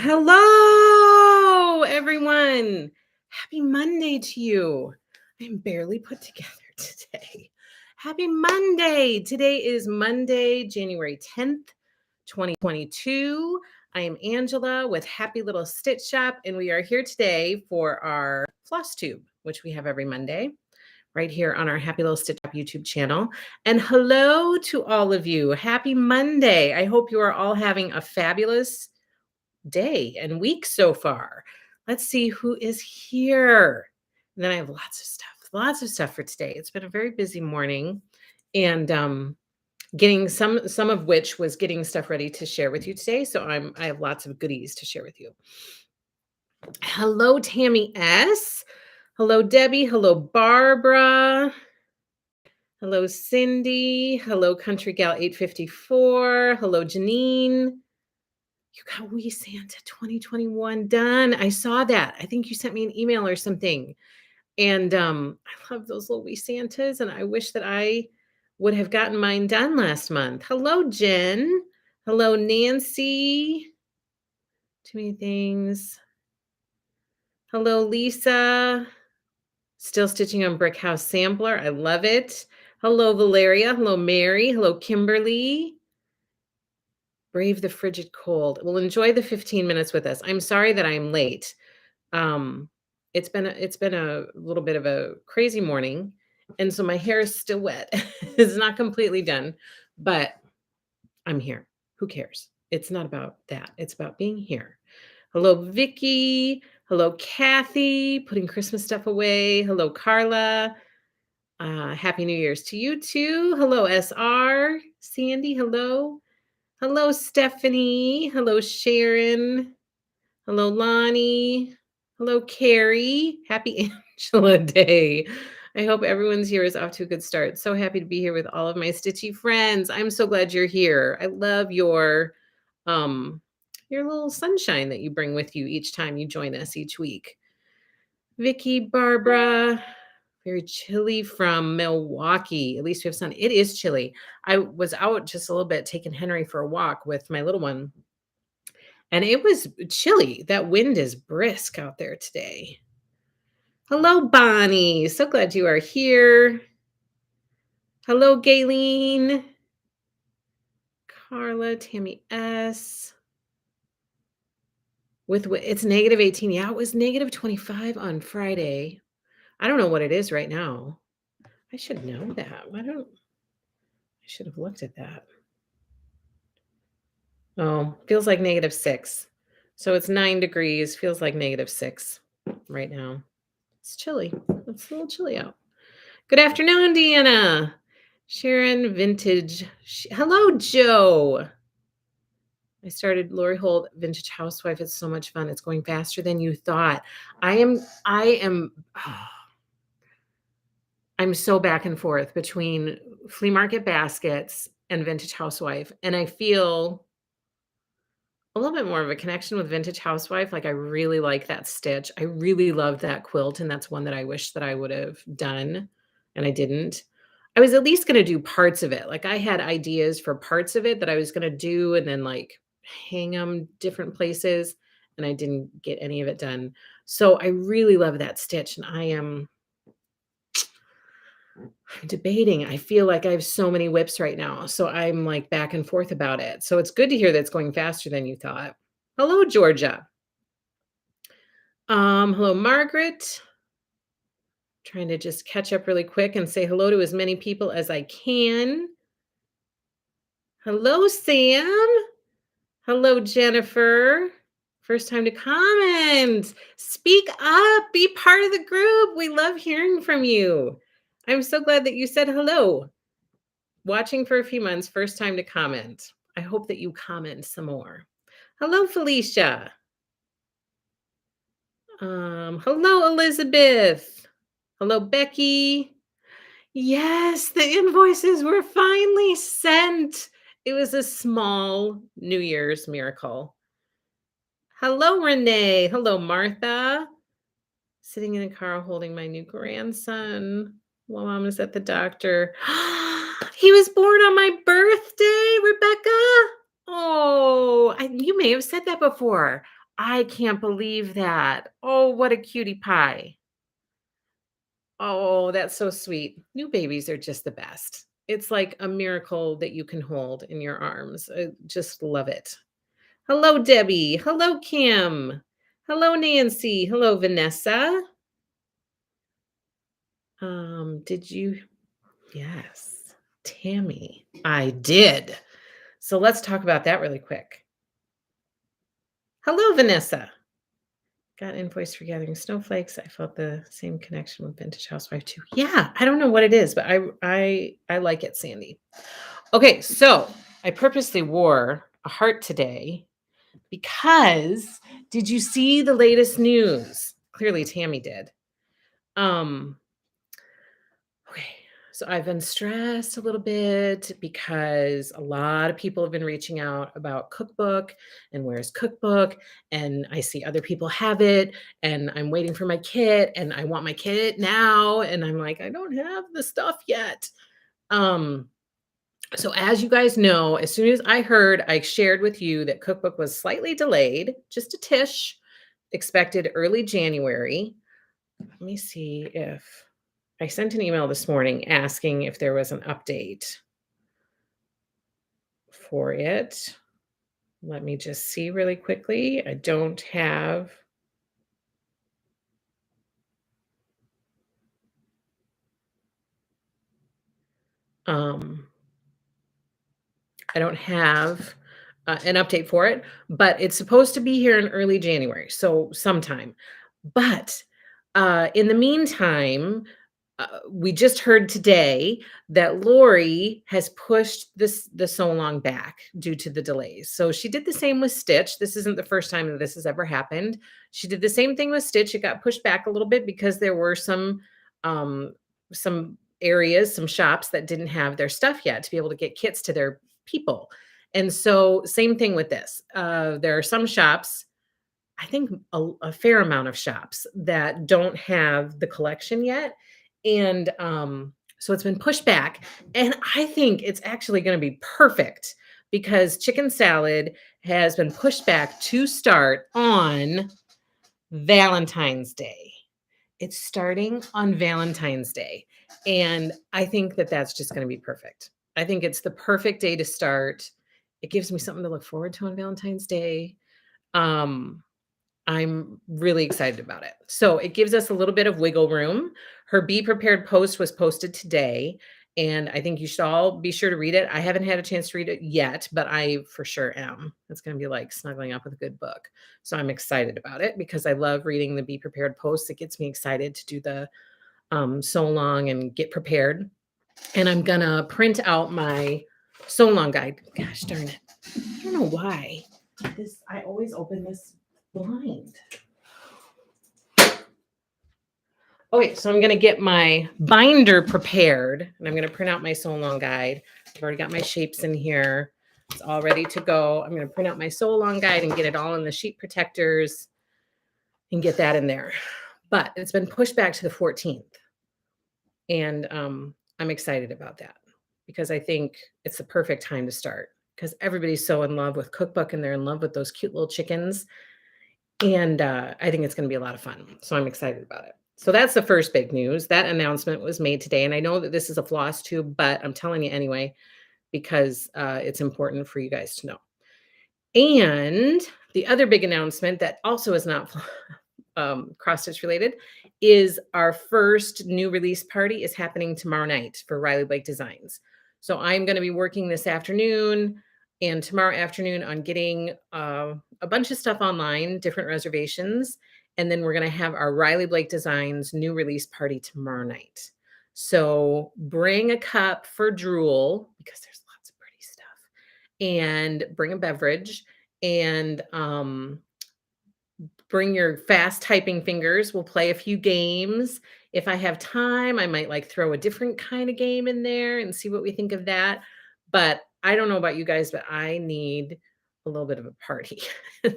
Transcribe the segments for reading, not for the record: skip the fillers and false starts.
Hello, everyone. Happy Monday to you. I'm barely put together today. Happy Monday. Today is Monday, January 10th, 2022. I am Angela with Happy Little Stitch Shop, and we are here today for our Flosstube, which we have every Monday right here on our Happy Little Stitch Shop YouTube channel. And hello to all of you. Happy Monday. I hope you are all having a fabulous day and week so far. Let's see who is here. And then I have lots of stuff for today. It's been a very busy morning, and getting some of which was getting stuff ready to share with you today. So I have lots of goodies to share with you. Hello, Tammy S. Hello, Debbie. Hello, Barbara. Hello, Cindy. Hello, Country Gal 854. Hello, Janine. You got Wee Santa 2021 done. I saw that. I think you sent me an email or something. And I love those little Wee Santas. And I wish that I would have gotten mine done last month. Hello, Jen. Hello, Nancy. Too many things. Hello, Lisa. Still stitching on Brick House Sampler. I love it. Hello, Valeria. Hello, Mary. Hello, Kimberly. Brave the frigid cold. Well, enjoy the 15 minutes with us. I'm sorry that I'm late. It's been a little bit of a crazy morning, and so my hair is still wet. It's not completely done, but I'm here. Who cares? It's not about that. It's about being here. Hello, Vicky. Hello, Kathy. Putting Christmas stuff away. Hello, Carla. Happy New Year's to you too. Hello, SR. Sandy. Hello. Hello, Stephanie. Hello, Sharon. Hello, Lonnie. Hello, Carrie. Happy Angela Day. I hope everyone's year is off to a good start. So happy to be here with all of my stitchy friends. I'm so glad you're here. I love your little sunshine that you bring with you each time you join us each week. Vicky, Barbara, very chilly from Milwaukee. At least we have sun. It is chilly. I was out just a little bit taking Henry for a walk with my little one, and it was chilly. That wind is brisk out there today. Hello, Bonnie. So glad you are here. Hello, Gayleen. Carla, Tammy S. It's negative 18. Yeah, it was negative 25 on Friday. I don't know what it is right now. I should know that. I should have looked at that. Oh, feels like negative 6. So it's 9 degrees. Feels like negative 6 right now. It's chilly. It's a little chilly out. Good afternoon, Deanna. Sharon Vintage. Hello, Joe. I started Lori Holt Vintage Housewife. It's so much fun. It's going faster than you thought. I'm so back and forth between flea market baskets and Vintage Housewife. And I feel a little bit more of a connection with Vintage Housewife. Like, I really like that stitch. I really love that quilt. And that's one that I wish that I would have done, and I didn't. I was at least going to do parts of it. Like, I had ideas for parts of it that I was going to do and then like hang them different places, and I didn't get any of it done. So I really love that stitch, and I'm debating. I feel like I have so many whips right now. So I'm like back and forth about it. So it's good to hear that it's going faster than you thought. Hello, Georgia. Hello, Margaret. Trying to just catch up really quick and say hello to as many people as I can. Hello, Sam. Hello, Jennifer. First time to comment. Speak up. Be part of the group. We love hearing from you. I'm so glad that you said hello. Watching for a few months, first time to comment. I hope that you comment some more. Hello, Felicia. Hello, Elizabeth. Hello, Becky. Yes, the invoices were finally sent. It was a small New Year's miracle. Hello, Renee. Hello, Martha. Sitting in the car holding my new grandson while Mom is at the doctor. He was born on my birthday, Rebecca. Oh, you may have said that before. I can't believe that. Oh, what a cutie pie. Oh, that's so sweet. New babies are just the best. It's like a miracle that you can hold in your arms. I just love it. Hello, Debbie. Hello, Kim. Hello, Nancy. Hello, Vanessa. Did you? Yes, Tammy. I did. So let's talk about that really quick. Hello, Vanessa. Got invoice for gathering snowflakes. I felt the same connection with Vintage Housewife too. Yeah, I don't know what it is, but I like it, Sandy. Okay, so I purposely wore a heart today because did you see the latest news? Clearly Tammy did. Um Okay. So I've been stressed a little bit because a lot of people have been reaching out about cookbook and where's cookbook, and I see other people have it, and I'm waiting for my kit and I want my kit now, and I'm like, I don't have the stuff yet. Um so as you guys know, as soon as I heard, I shared with you that cookbook was slightly delayed, just a tish, expected early January. Let me see if I sent an email this morning asking if there was an update for it. Let me just see really quickly. Um I don't have an update for it, but it's supposed to be here in early January, so sometime. But in the meantime, we just heard today that Lori has pushed the so long back due to the delays. So she did the same with Stitch. This isn't the first time that this has ever happened. She did the same thing with Stitch. It got pushed back a little bit because there were um, some areas, some shops that didn't have their stuff yet to be able to get kits to their people. And so, same thing with this. There are some shops, I think a fair amount of shops that don't have the collection yet. And so it's been pushed back. And I think it's actually going to be perfect because chicken salad has been pushed back to start on Valentine's Day. It's starting on Valentine's Day. And I think that that's just going to be perfect. I think it's the perfect day to start. It gives me something to look forward to on Valentine's Day. Um, I'm really excited about it. So it gives us a little bit of wiggle room. Her Be Prepared post was posted today, and I think you should all be sure to read it. I haven't had a chance to read it yet, but I for sure am. It's going to be like snuggling up with a good book. So I'm excited about it because I love reading the Be Prepared posts. It gets me excited to do the so long and get prepared. And I'm going to print out my so long guide. Gosh darn it. I don't know why. I always open this blind. Okay, so I'm going to get my binder prepared and I'm going to print out my so long guide. I've already got my shapes in here. It's all ready to go. I'm going to print out my so long guide and get it all in the sheet protectors and get that in there. But it's been pushed back to the 14th. And I'm excited about that because I think it's the perfect time to start because everybody's so in love with cookbook and they're in love with those cute little chickens. And I think it's going to be a lot of fun. So I'm excited about it. So that's the first big news. That announcement was made today. And I know that this is a floss tube, but I'm telling you anyway, because it's important for you guys to know. And the other big announcement that also is not cross stitch related is our first new release party is happening tomorrow night for Riley Blake Designs. So I'm going to be working this afternoon and tomorrow afternoon on getting a bunch of stuff online, different reservations. And then we're going to have our Riley Blake Designs new release party tomorrow night. So bring a cup for drool because there's lots of pretty stuff and bring a beverage and bring your fast typing fingers. We'll play a few games. If I have time, I might like throw a different kind of game in there and see what we think of that. But I don't know about you guys, but I need a little bit of a party.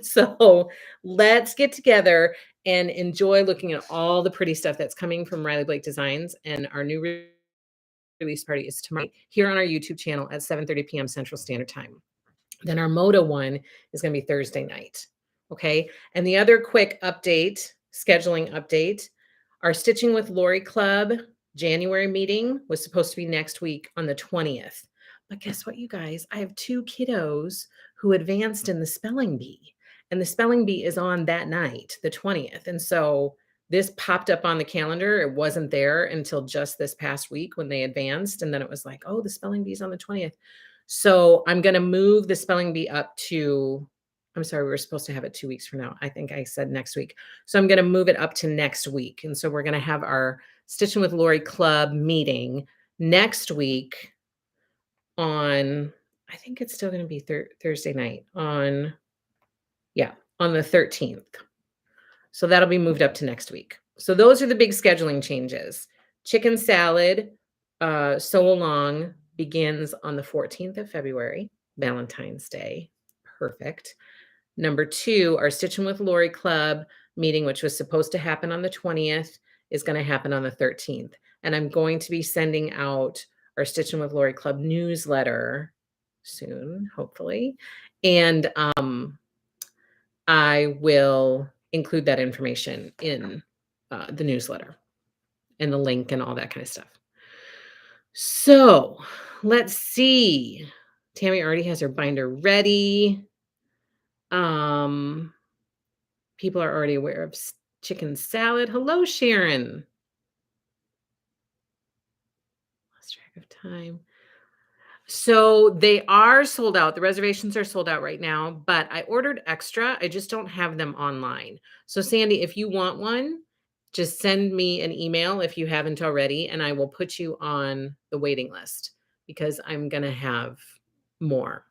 So let's get together and enjoy looking at all the pretty stuff that's coming from Riley Blake Designs. And our new release party is tomorrow here on our YouTube channel at 7:30 p.m. Central Standard Time. Then our Moda one is going to be Thursday night. Okay. And the other quick update, scheduling update, our Stitching with Lori Club January meeting was supposed to be next week on the 20th. But guess what, you guys? I have two kiddos who advanced in the spelling bee, and the spelling bee is on that night, the 20th. And so this popped up on the calendar. It wasn't there until just this past week when they advanced. And then it was like, oh, the spelling bee is on the 20th. So I'm going to move the spelling bee up to, I'm sorry, we were supposed to have it 2 weeks from now. I think I said next week. So I'm going to move it up to next week. And so we're going to have our Stitching with Lori Club meeting next week on, I think it's still going to be Thursday night on, yeah, on the 13th. So that'll be moved up to next week. So those are the big scheduling changes. Chicken salad, so along begins on the 14th of February, Valentine's Day. Perfect. Number 2, our Stitching with Lori Club meeting, which was supposed to happen on the 20th, is going to happen on the 13th. And I'm going to be sending out our Stitching with Lori Club newsletter soon, hopefully. And I will include that information in the newsletter and the link and all that kind of stuff. So let's see. Tammy already has her binder ready. People are already aware of chicken salad. Hello, Sharon. Lost track of time. So they are sold out. The reservations are sold out right now, but I ordered extra. I just don't have them online. So Sandy, if you want one, just send me an email if you haven't already, and I will put you on the waiting list because I'm going to have more.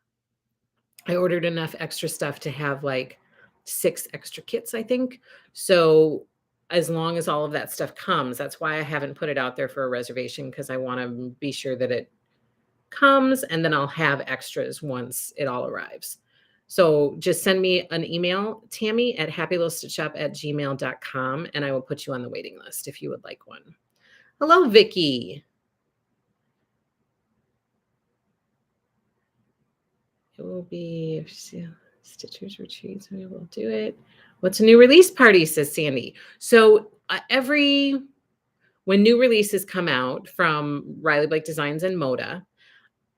I ordered enough extra stuff to have like 6 extra kits, I think. So as long as all of that stuff comes, that's why I haven't put it out there for a reservation, because I want to be sure that it comes, and then I'll have extras once it all arrives. So just send me an email, Tammy at happylittlestitchup@gmail.com, and I will put you on the waiting list if you would like one. Hello, Vicky. It will be if Stitchers retreats, we will do it. What's a new release party, says Sandy. So when new releases come out from Riley Blake Designs and Moda,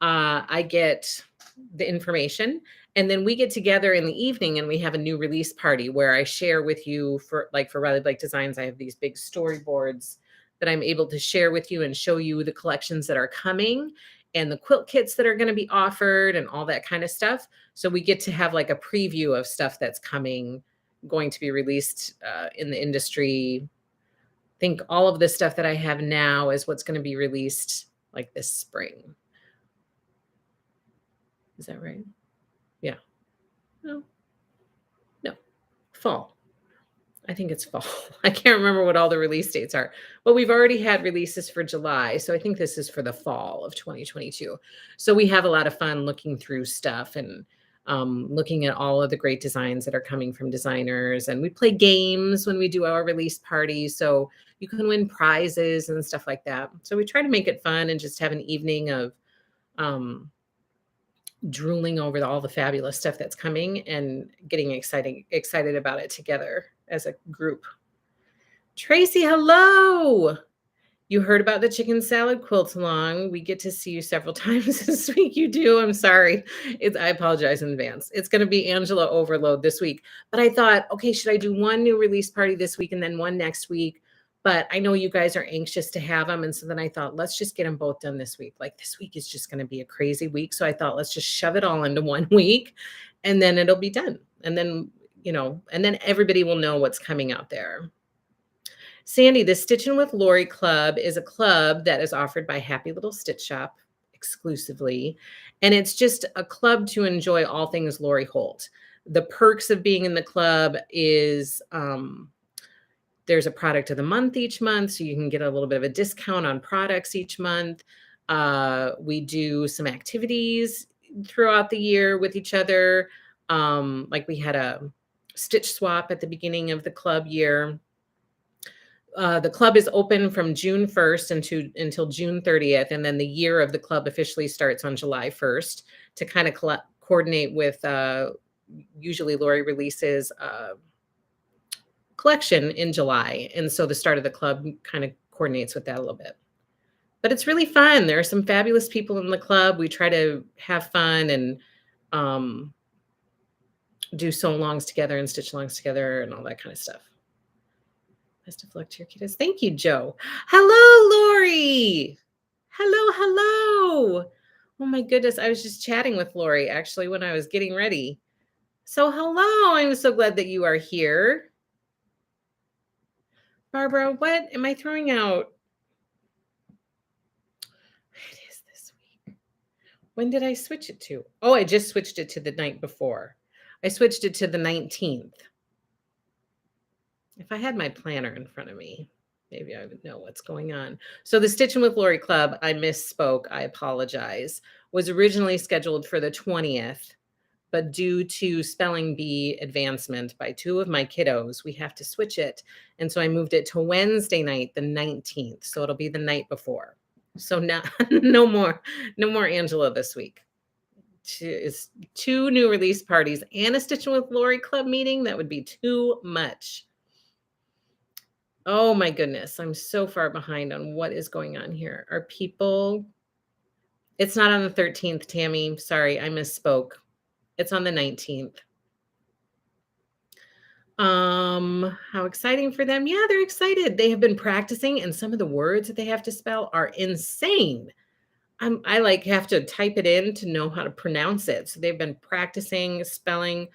I get the information, and then we get together in the evening and we have a new release party where I share with you for Riley Blake Designs. I have these big storyboards that I'm able to share with you and show you the collections that are coming and the quilt kits that are going to be offered and all that kind of stuff. So we get to have like a preview of stuff that's going to be released in the industry. I think all of the stuff that I have now is what's going to be released like this spring. Is that right? Yeah. No. Fall. I think it's fall. I can't remember what all the release dates are, but we've already had releases for July. So I think this is for the fall of 2022. So we have a lot of fun looking through stuff and looking at all of the great designs that are coming from designers. And we play games when we do our release party. So you can win prizes and stuff like that. So we try to make it fun and just have an evening of drooling over all the fabulous stuff that's coming and getting excited about it together as a group. Tracy, hello. You heard about the chicken salad quilt along. We get to see you several times this week. You do. I'm sorry. I apologize in advance. It's going to be Angela overload this week. But I thought, okay, should I do one new release party this week and then one next week? But I know you guys are anxious to have them. And so then I thought, let's just get them both done this week. Like this week is just going to be a crazy week. So I thought, let's just shove it all into one week and then it'll be done. And then, and then everybody will know what's coming out there. Sandy, the Stitching with Lori Club is a club that is offered by Happy Little Stitch Shop exclusively. And it's just a club to enjoy all things Lori Holt. The perks of being in the club is there's a product of the month each month, so you can get a little bit of a discount on products each month. We do some activities throughout the year with each other. Like we had a stitch swap at the beginning of the club year. The club is open from June 1st until June 30th, and then the year of the club officially starts on July 1st to kind of coordinate with usually Lori releases a collection in July. And so the start of the club kind of coordinates with that a little bit. But it's really fun. There are some fabulous people in the club. We try to have fun and um, do sew alongs together and stitch alongs together and all that kind of stuff. Best of luck to your kiddos. Thank you, Joe. Hello, Lori. Hello, hello. Oh my goodness. I was just chatting with Lori actually when I was getting ready. So hello. I'm so glad that you are here. Barbara, what am I throwing out? It is this week. When did I switch it to? Oh, I just switched it to the night before. I switched it to the 19th. If I had my planner in front of me, maybe I would know what's going on. So the Stitching with Lori Club, I misspoke. I apologize. Was originally scheduled for the 20th, but due to spelling bee advancement by two of my kiddos, we have to switch it. And so I moved it to Wednesday night, the 19th. So it'll be the night before. So now no more Angela this week. Is two new release parties and a Stitching with Lori Club meeting. That would be too much. Oh my goodness, I'm so far behind on what is going on here. Are people? It's not on the 13th, Tammy. Sorry, I misspoke. It's on the 19th. How exciting for them. Yeah, they're excited. They have been practicing, and some of the words that they have to spell are insane. I like have to type it in to know how to pronounce it. So they've been practicing spelling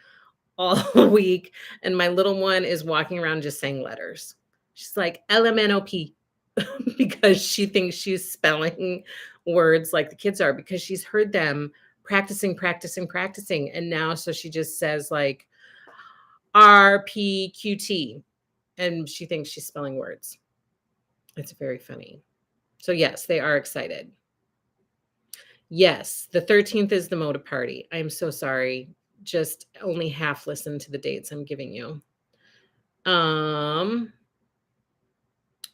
all week, and my little one is walking around just saying letters. She's like LMNOP because she thinks she's spelling words like the kids are because she's heard them practicing. And now, so she just says like RPQT and she thinks she's spelling words. It's very funny. So yes, they are excited. Yes, the 13th is the Moda party. I'm so sorry. Just only half listen to the dates I'm giving you.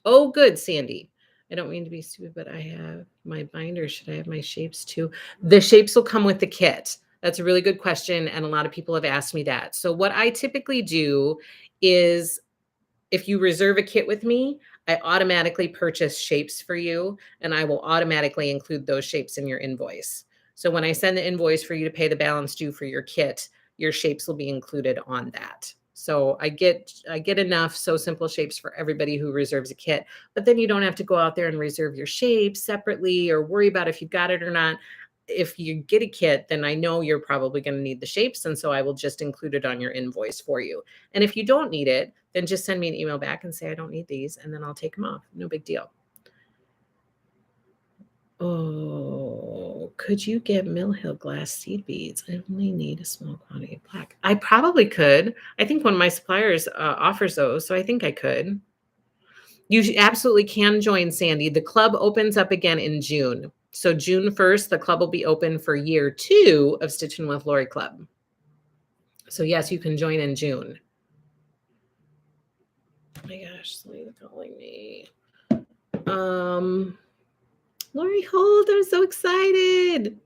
Oh, good, Sandy. I don't mean to be stupid, but I have my binder. Should I have my shapes too? The shapes will come with the kit. That's a really good question. And a lot of people have asked me that. So what I typically do is if you reserve a kit with me, I automatically purchase shapes for you and I will automatically include those shapes in your invoice. So when I send the invoice for you to pay the balance due for your kit, your shapes will be included on that. So I get enough Sew Simple shapes for everybody who reserves a kit, but then you don't have to go out there and reserve your shapes separately or worry about if you got it or not. If you get a kit, then I know you're probably going to need the shapes. And so I will just include it on your invoice for you. And if you don't need it, then just send me an email back and say, I don't need these. And then I'll take them off. No big deal. Oh, could you get Mill Hill glass seed beads? I only need a small quantity of black. I probably could. I think one of my suppliers offers those. So I think I could. You absolutely can join, Sandy. The club opens up again in June. So June 1st, the club will be open for year 2 of Stitching with Lori Club. So yes, you can join in June. Oh my gosh, somebody's calling me. Lori Holt, I'm so excited.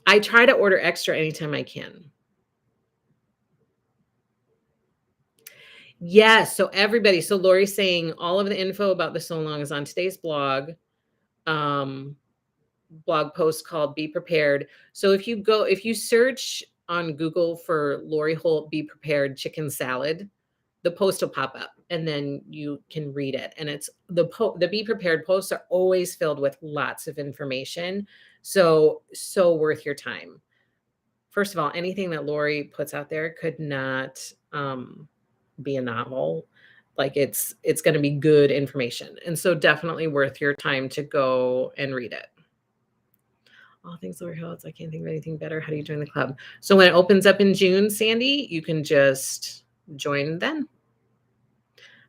I try to order extra anytime I can. Yes, so everybody, so Lori's saying all of the info about the sew along is on today's blog. Blog post called Be Prepared. So if you search on Google for Lori Holt Be Prepared chicken salad, the post will pop up and then you can read it. And it's the Be Prepared posts are always filled with lots of information. So worth your time. First of all, anything that Lori puts out there could not be a novel. Like it's going to be good information. And so definitely worth your time to go and read it. All things Lori Holt. I can't think of anything better. How do you join the club? So when it opens up in June, Sandy, you can just join then.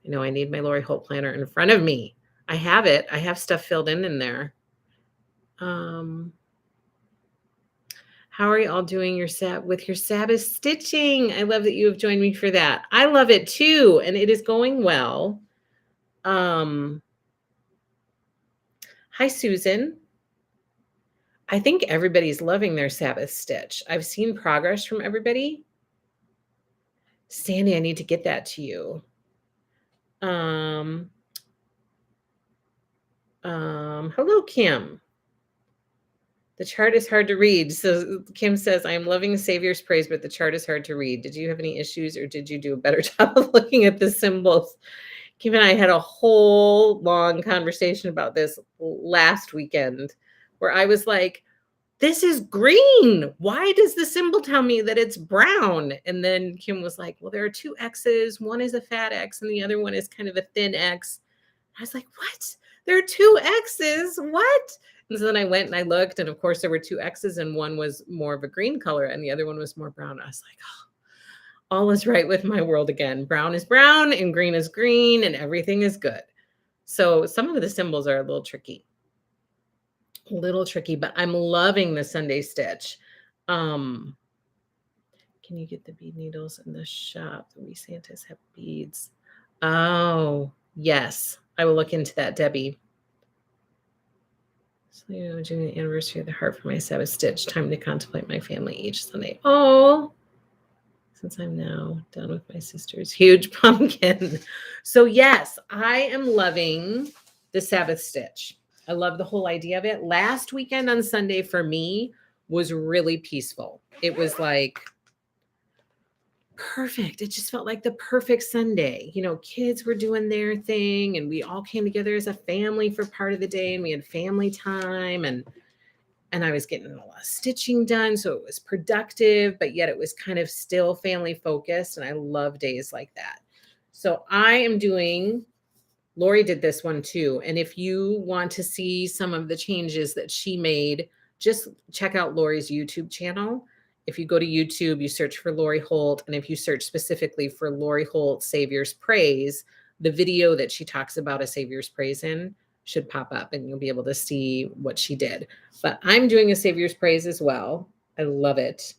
I know I need my Lori Holt planner in front of me. I have it. I have stuff filled in there. How are you all doing with your Sabbath stitching? I love that you have joined me for that. I love it too, and it is going well. Hi, Susan. I think everybody's loving their Sabbath stitch. I've seen progress from everybody. Sandy, I need to get that to you. Um, hello, Kim. The chart is hard to read. So Kim says, I'm loving Savior's praise, but the chart is hard to read. Did you have any issues or did you do a better job of looking at the symbols? Kim and I had a whole long conversation about this last weekend where I was like, this is green. Why does the symbol tell me that it's brown? And then Kim was like, well, there are two X's. One is a fat X and the other one is kind of a thin X. I was like, what? There are two X's. What? And so then I went and I looked, and of course there were two X's, and one was more of a green color and the other one was more brown. I was like, oh, all is right with my world again. Brown is brown and green is green and everything is good. So some of the symbols are a little tricky, but I'm loving the Sunday stitch. Can you get the bead needles in the shop? The wee Santas have beads. Oh, yes. I will look into that, Debbie. So, during the anniversary of the heart for my Sabbath stitch, time to contemplate my family each Sunday. Oh, since I'm now done with my sister's huge pumpkin. So yes, I am loving the Sabbath stitch. I love the whole idea of it. Last weekend on Sunday for me was really peaceful. It was like perfect. It just felt like the perfect Sunday. Kids were doing their thing and we all came together as a family for part of the day and we had family time and I was getting a lot of stitching done. So it was productive, but yet it was kind of still family focused. And I love days like that. So I am doing, Lori did this one too. And if you want to see some of the changes that she made, just check out Lori's YouTube channel. If you go to YouTube, you search for Lori Holt. And if you search specifically for Lori Holt Savior's Praise, the video that she talks about a Savior's Praise in should pop up and you'll be able to see what she did. But I'm doing a Savior's Praise as well. I love it.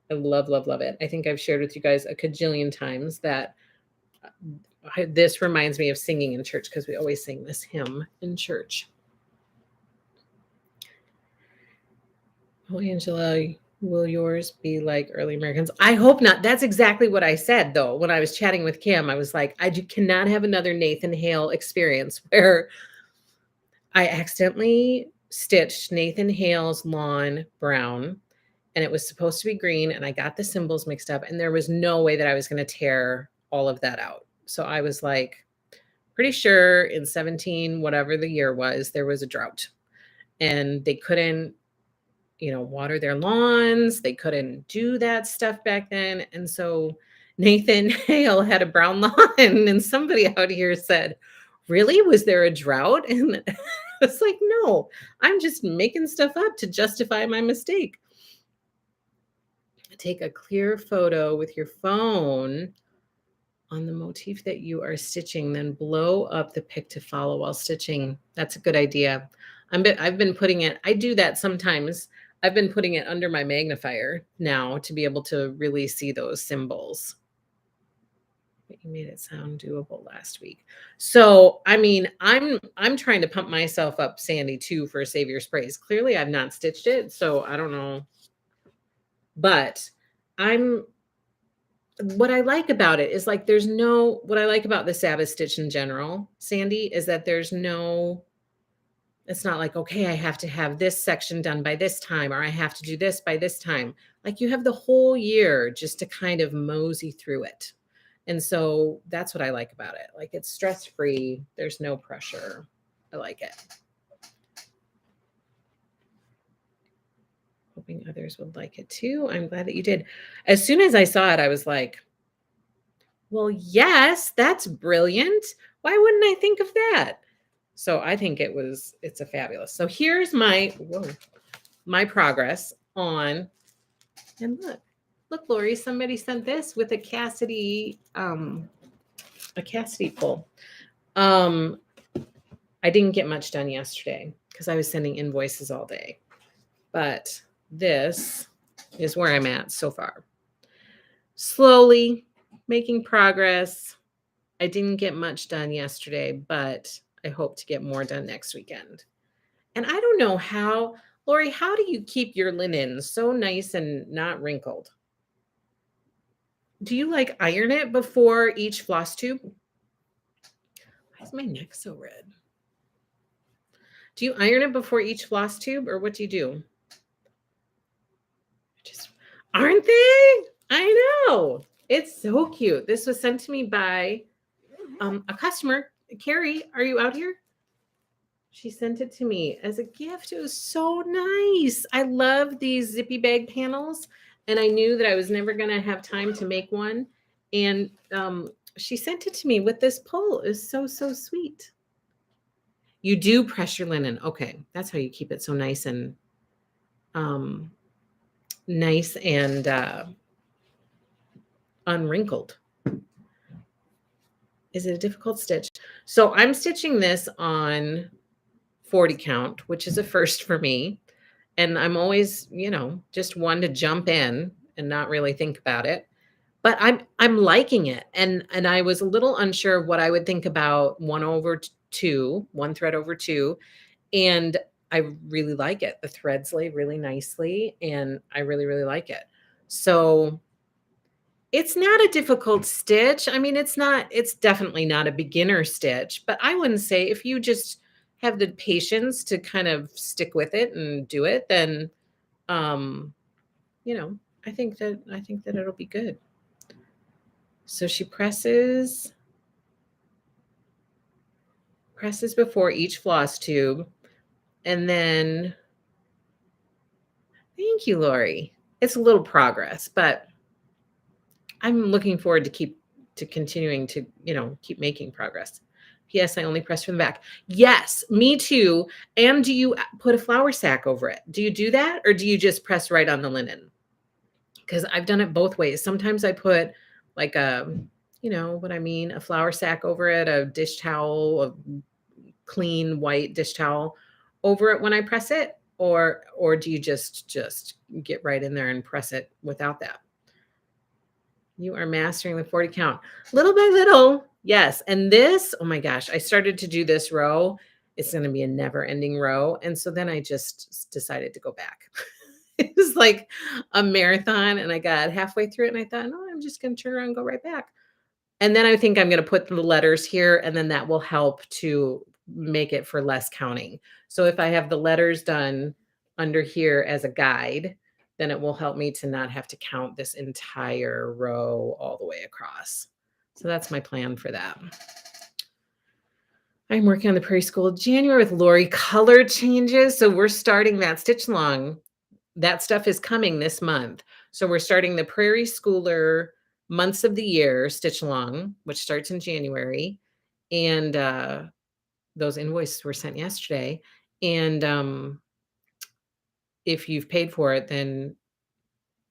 I love, love, love it. I think I've shared with you guys a cajillion times that this reminds me of singing in church because we always sing this hymn in church. Oh, Angela, will yours be like early Americans? I hope not. That's exactly what I said, though. When I was chatting with Kim, I was like, I cannot have another Nathan Hale experience where I accidentally stitched Nathan Hale's lawn brown and it was supposed to be green and I got the symbols mixed up and there was no way that I was going to tear all of that out. So I was like, pretty sure in 17, whatever the year was, there was a drought and they couldn't, water their lawns. They couldn't do that stuff back then. And so Nathan Hale had a brown lawn and somebody out here said, really? Was there a drought? And it's like, no, I'm just making stuff up to justify my mistake. Take a clear photo with your phone on the motif that you are stitching, then blow up the pic to follow while stitching. That's a good idea. I've been putting it, I do that sometimes. I've been putting it under my magnifier now to be able to really see those symbols. But you made it sound doable last week. So, I mean, I'm trying to pump myself up, Sandy, too, for Savior's Praise. Clearly, I've not stitched it, so I don't know. But what I like about it is like what I like about the Sabbath stitch in general, Sandy, is that it's not like, okay, I have to have this section done by this time, or I have to do this by this time. Like you have the whole year just to kind of mosey through it. And so that's what I like about it. Like it's stress-free. There's no pressure. I like it. Hoping others would like it too. I'm glad that you did. As soon as I saw it, I was like, well, yes, that's brilliant. Why wouldn't I think of that? So I think it's a fabulous. So here's my progress on, and look, Lori, somebody sent this with a Cassidy pull. I didn't get much done yesterday because I was sending invoices all day, but this is where I'm at so far. Slowly making progress. I didn't get much done yesterday, but I hope to get more done next weekend. And I don't know how Lori, how do you keep your linen so nice and not wrinkled? Do you like iron it before each floss tube? Why is my neck so red? Do you iron it before each floss tube or what do you do? Just aren't they? I know. It's so cute. This was sent to me by a customer. Carrie, are you out here? She sent it to me as a gift. It was so nice. I love these zippy bag panels, and I knew that I was never going to have time to make one. And she sent it to me with this pull. It was so, so sweet. You do press your linen. Okay. That's how you keep it so um, nice and unwrinkled. Is it a difficult stitch? So I'm stitching this on 40 count, which is a first for me. And I'm always, just one to jump in and not really think about it. But I'm liking it. And I was a little unsure of what I would think about one thread over two. And I really like it. The threads lay really nicely and I really, really like it. So it's not a difficult stitch. I mean, it's definitely not a beginner stitch, but I wouldn't say if you just have the patience to kind of stick with it and do it, then um, you know, I think that it'll be good. So she presses before each floss tube, and then thank you, Lori. It's a little progress, but I'm looking forward to continuing to, keep making progress. Yes, I only press from the back. Yes, me too. And do you put a flour sack over it? Do you do that or do you just press right on the linen? Because I've done it both ways. Sometimes I put like what I mean, a flour sack over it, a dish towel, a clean white dish towel over it when I press it, or do you just get right in there and press it without that? You are mastering the 40 count little by little. Yes. And this, oh my gosh, I started to do this row. It's going to be a never ending row. And so then I just decided to go back. It was like a marathon. And I got halfway through it and I thought, no, I'm just going to turn around and go right back. And then I think I'm going to put the letters here and then that will help to make it for less counting. So if I have the letters done under here as a guide, then it will help me to not have to count this entire row all the way across. So that's my plan for that. I'm working on the preschool January with Lori color changes. So we're starting that stitch along. That stuff is coming this month. So we're starting the prairie schooler months of the year stitch along, which starts in January. And those invoices were sent yesterday. And if you've paid for it, then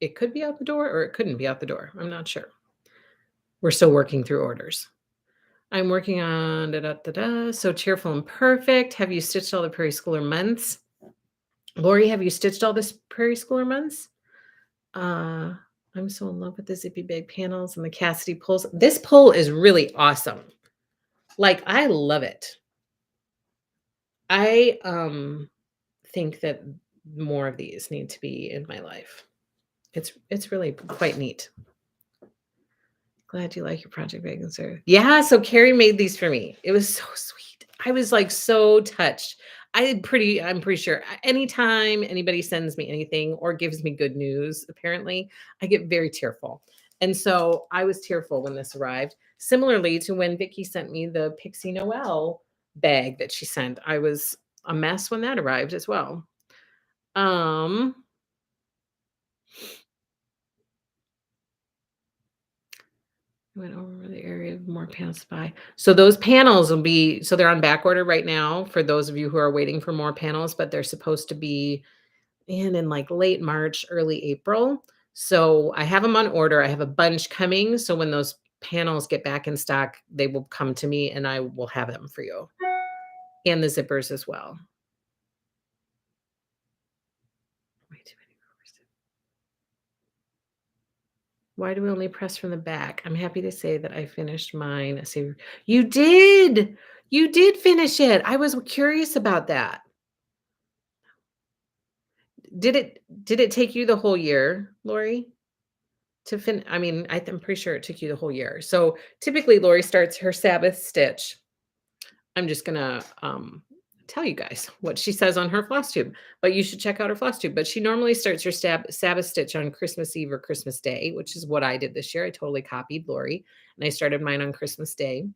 it could be out the door or it couldn't be out the door. I'm not sure. We're still working through orders. I'm working on So cheerful and perfect. Have you stitched all the prairie schooler months? Lori, have you stitched all this prairie schooler months? I'm so in love with the zippy bag panels and the Cassidy pulls. This pull is really awesome. Like, I love it. I think that more of these need to be in my life. It's really quite neat. Glad you like your project bag and sir. Yeah, so Carrie made these for me. It was so sweet. I was like so touched. I'm pretty sure anytime anybody sends me anything or gives me good news, apparently, I get very tearful. And so I was tearful when this arrived. Similarly to when Vicky sent me the Pixie Noel bag that she sent. I was a mess when that arrived as well. Um Went over the area of more panels to buy. So those panels will be they're on back order right now for those of you who are waiting for more panels, but they're supposed to be in like late March, early April. So I have them on order. I have a bunch coming. So when those panels get back in stock, they will come to me and I will have them for you. And the zippers as well. Way too many rows. Why do we only press from the back? I'm happy to say that I finished mine. See, you did. You did finish it. I was curious about that. did it take you the whole year, Lori, I mean, I'm pretty sure it took you the whole year. So typically Lori starts her Sabbath stitch. I'm just gonna tell you guys what she says on her floss tube, but you should check out her floss tube. But she normally starts her Sabbath stitch on Christmas Eve or Christmas Day, which is what I did this year. I totally copied Lori, and I started mine on Christmas Day.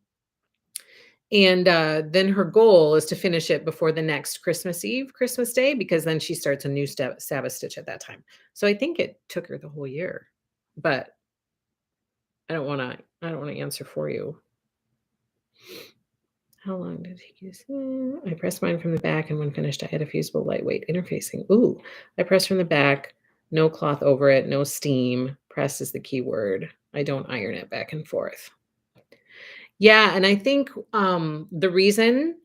And then her goal is to finish it before the next Christmas Eve, Christmas Day, because then she starts a new Sabbath stitch at that time. So I think it took her the whole year, but I don't want to answer for you. How long did it use? I pressed mine from the back, and when finished, I had a fusible lightweight interfacing. Ooh, I pressed from the back, no cloth over it, no steam. Press is the key word. I don't iron it back and forth. Yeah, and I think the reason,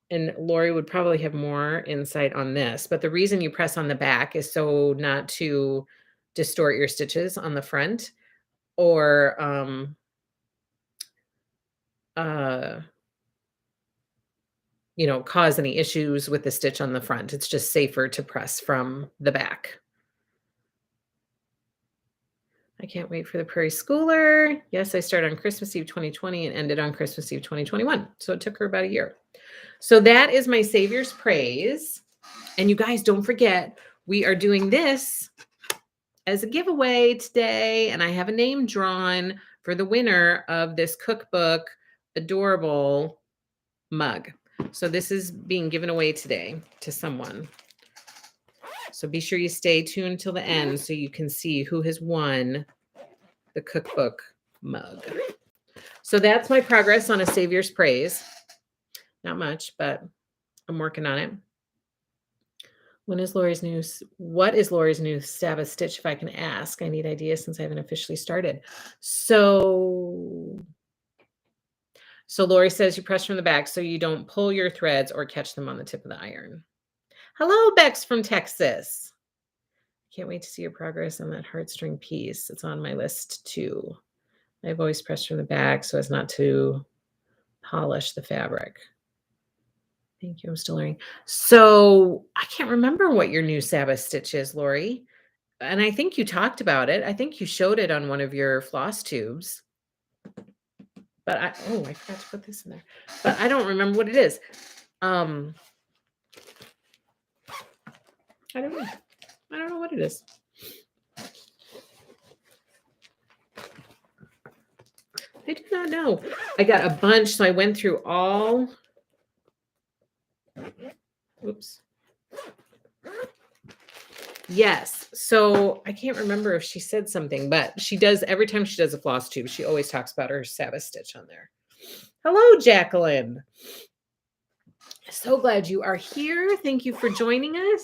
and Lori would probably have more insight on this, but the reason you press on the back is so not to distort your stitches on the front or cause any issues with the stitch on the front. It's just safer to press from the back. I can't wait for the Prairie Schooler. Yes, I started on Christmas Eve 2020 and ended on Christmas Eve 2021. So it took her about a year. So that is my Savior's Praise. And you guys, don't forget, we are doing this as a giveaway today. And I have a name drawn for the winner of this cookbook adorable mug. So this is being given away today to someone. So be sure you stay tuned till the end so you can see who has won the cookbook mug. So that's my progress on a Savior's Praise. Not much, but I'm working on it. What is Lori's new Sabbath stitch, if I can ask? I need ideas since I haven't officially started. So Lori says you press from the back so you don't pull your threads or catch them on the tip of the iron. Hello, Bex from Texas. Can't wait to see your progress on that heartstring piece. It's on my list too. I've always pressed from the back so as not to polish the fabric. Thank you. I'm still learning. So I can't remember what your new Sabbath stitch is, Lori. And I think you talked about it. I think you showed it on one of your floss tubes. But I forgot to put this in there. But I don't remember what it is. I don't know. I don't know what it is. I do not know. I got a bunch, so I went through all. Oops. Yes. So I can't remember if she said something, but she does every time she does a floss tube. She always talks about her Sabbath stitch on there. Hello, Jacqueline. So glad you are here. Thank you for joining us.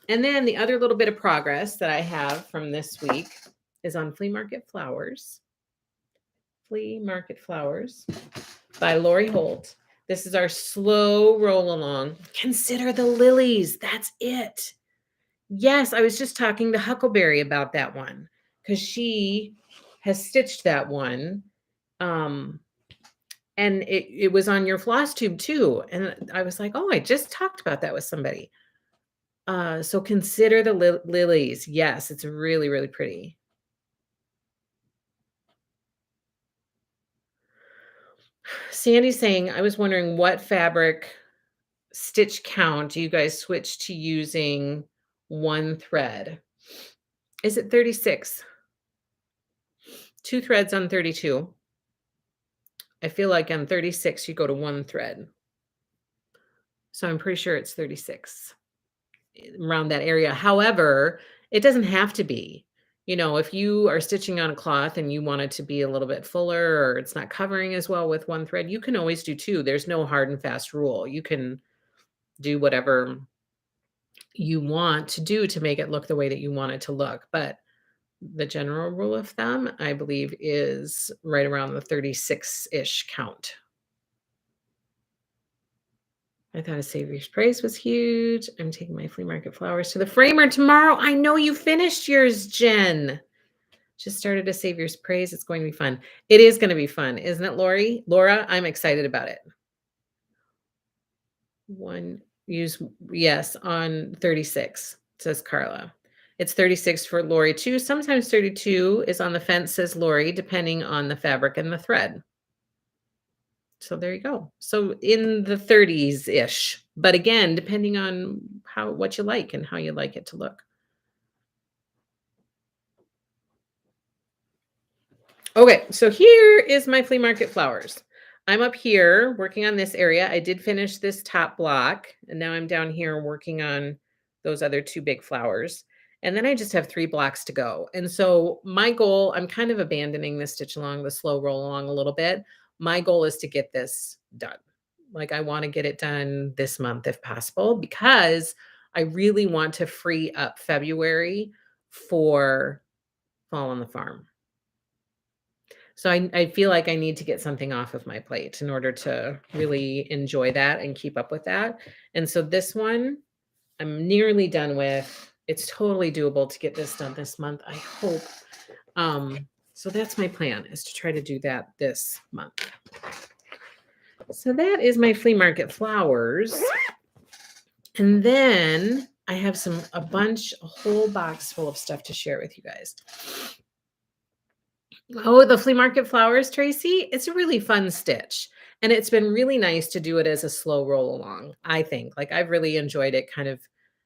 And then the other little bit of progress that I have from this week is on Flea Market Flowers. Flea Market Flowers by Lori Holt. This is our slow roll along. Consider the lilies. That's it. Yes, I was just talking to Huckleberry about that one because she has stitched that one. And it was on your floss tube too. And I was like, oh, I just talked about that with somebody. So consider the lilies. Yes, it's really, really pretty. Sandy's saying, I was wondering what fabric stitch count do you guys switch to using one thread? Is it 36? 2 threads on 32. I feel like on 36, you go to 1 thread. So I'm pretty sure it's 36 around that area. However, it doesn't have to be. If you are stitching on a cloth and you want it to be a little bit fuller or it's not covering as well with 1 thread, you can always do 2. There's no hard and fast rule. You can do whatever you want to do to make it look the way that you want it to look. But the general rule of thumb, I believe, is right around the 36-ish count. I thought a Savior's Praise was huge. I'm taking my Flea Market Flowers to the framer tomorrow. I know you finished yours, Jen. Just started a Savior's Praise. It's going to be fun. It is going to be fun, isn't it, Lori? Laura, I'm excited about it. Yes, on 36. says Carla. It's 36 for Lori too. Sometimes 32 is on the fence, says Lori, depending on the fabric and the thread. So there you go. So in the 30s-ish. But again, depending on what you like and how you like it to look. Okay, so here is my flea market flowers. I'm up here working on this area. I did finish this top block, and now I'm down here working on those other two big flowers. And then I just have 3 blocks to go. And so my goal, I'm kind of abandoning the stitch along, the slow roll along a little bit. My goal is to get this done. Like I want to get it done this month if possible, because I really want to free up February for fall on the farm. So I feel like I need to get something off of my plate in order to really enjoy that and keep up with that. And so this one, I'm nearly done with. It's totally doable to get this done this month, I hope. So that's my plan, is to try to do that this month. So that is my flea market flowers. And then I have a whole box full of stuff to share with you guys. Oh, the flea market flowers, Tracy. It's a really fun stitch. And it's been really nice to do it as a slow roll along, I think. Like I've really enjoyed it, kind of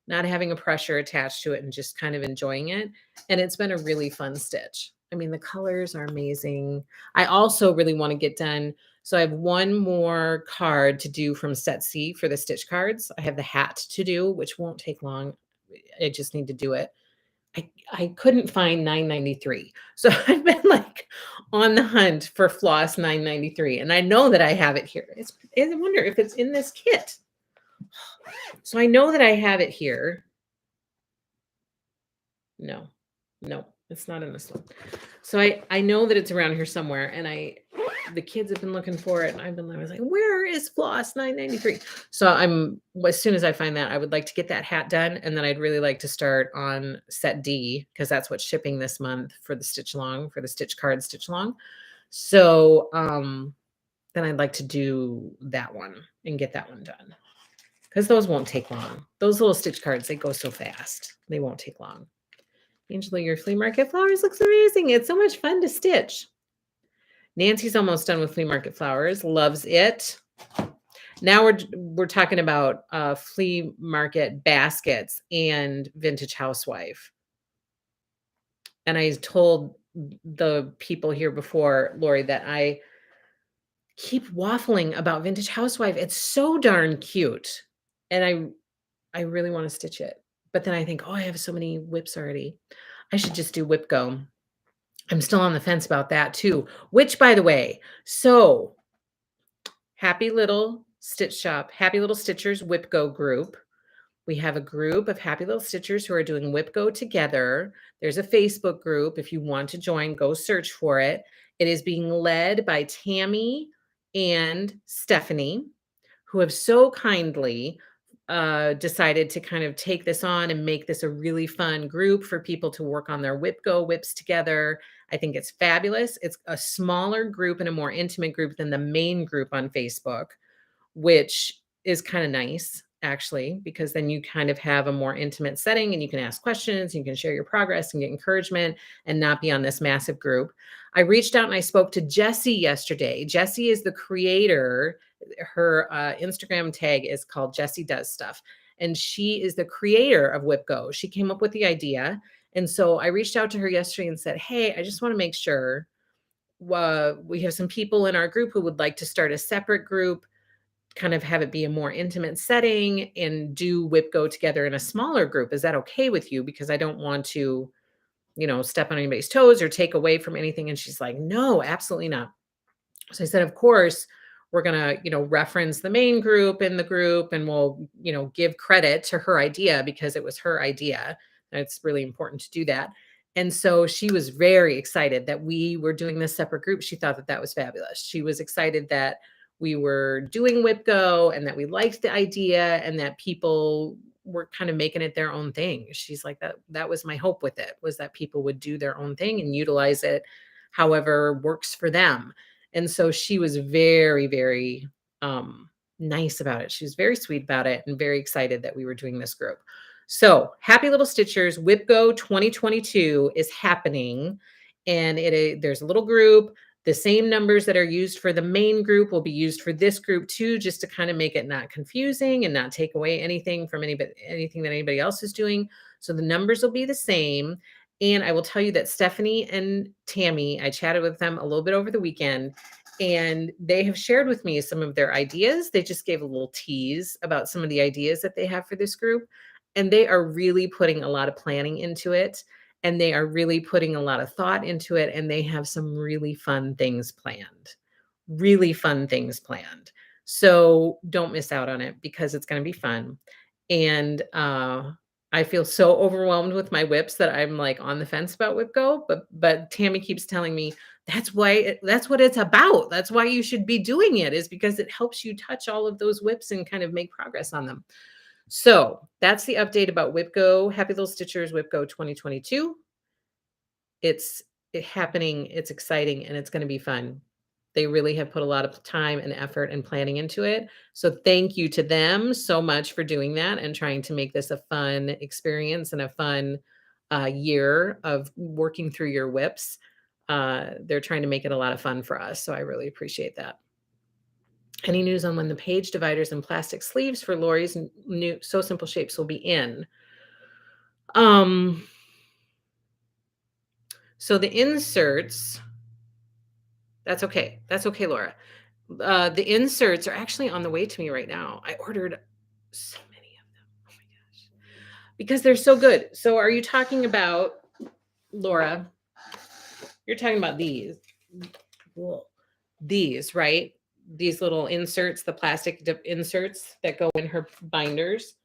not having a pressure attached to it and just kind of enjoying it. And it's been a really fun stitch. I mean, the colors are amazing. I also really want to get done. So I have one more card to do from set C for the stitch cards. I have the hat to do, which won't take long. I just need to do it. I couldn't find 9.93. So I've been like on the hunt for floss 9.93, and I know that I have it here. I wonder if it's in this kit. So I know that I have it here. No, it's not in this one. So I know that it's around here somewhere, and the kids have been looking for it, and I was like, where is floss 9.93? So as soon as I find that, I would like to get that hat done, and then I'd really like to start on set D, because that's what's shipping this month for the stitch along, for the stitch card stitch along. So then I'd like to do that one and get that one done, because those won't take long. Those little stitch cards, they go so fast. They won't take long. Angela, your flea market flowers looks amazing. It's so much fun to stitch. Nancy's almost done with flea market flowers. Loves it. Now we're talking about flea market baskets and vintage housewife. And I told the people here before, Lori, that I keep waffling about vintage housewife. It's so darn cute. And I really want to stitch it. But then I think, oh, I have so many whips already. I should just do whip go. I'm still on the fence about that too, which, by the way, so Happy Little Stitch Shop, Happy Little Stitchers Whip Go group. We have a group of Happy Little Stitchers who are doing Whip Go together. There's a Facebook group. If you want to join, go search for it. It is being led by Tammy and Stephanie, who have so kindly decided to kind of take this on and make this a really fun group for people to work on their Whip Go whips together. I think it's fabulous. It's a smaller group and a more intimate group than the main group on Facebook, which is kind of nice, actually, because then you kind of have a more intimate setting and you can ask questions, you can share your progress and get encouragement and not be on this massive group. I reached out and I spoke to Jessie yesterday. Jessie is the creator. Her Instagram tag is called Jessie Does Stuff. And she is the creator of Whip Go. She came up with the idea. And so I reached out to her yesterday and said, hey, I just want to make sure we have some people in our group who would like to start a separate group, kind of have it be a more intimate setting, and do Whip Go together in a smaller group. Is that okay with you? Because I don't want to, step on anybody's toes or take away from anything. And she's like, no, absolutely not. So I said, of course, we're going to, reference the main group in the group, and we'll, give credit to her idea because it was her idea. And it's really important to do that. And so she was very excited that we were doing this separate group. She thought that that was fabulous. She was excited that we were doing Whip Go and that we liked the idea and that people were kind of making it their own thing. She's like, that was my hope with it, was that people would do their own thing and utilize it however works for them. And so she was very, very nice about it. She was very sweet about it and very excited that we were doing this group. So, Happy Little Stitchers WhipGo 2022 is happening, and there's a little group. The same numbers that are used for the main group will be used for this group too, just to kind of make it not confusing and not take away anything from anything that anybody else is doing. So the numbers will be the same. And I will tell you that Stephanie and Tammy, I chatted with them a little bit over the weekend, and they have shared with me some of their ideas. They just gave a little tease about some of the ideas that they have for this group, and they are really putting a lot of planning into it, and they are really putting a lot of thought into it, and they have some really fun things planned. Really fun things planned. So don't miss out on it because it's going to be fun. And I feel so overwhelmed with my whips that I'm like on the fence about whip go, but Tammy keeps telling me that's what it's about. That's why you should be doing it, is because it helps you touch all of those whips and kind of make progress on them. So that's the update about WhipGo, Happy Little Stitchers WhipGo 2022. It's happening, it's exciting, and it's going to be fun. They really have put a lot of time and effort and planning into it. So thank you to them so much for doing that and trying to make this a fun experience and a fun year of working through your whips. They're trying to make it a lot of fun for us. So I really appreciate that. Any news on when the page dividers and plastic sleeves for Lori's new So Simple Shapes will be in? Um, so the inserts, that's okay. That's okay, Laura. The inserts are actually on the way to me right now. I ordered so many of them. Oh my gosh. Because they're so good. So are you talking about, Laura? You're talking about these. Whoa. These, right? These little inserts, the plastic inserts that go in her binders.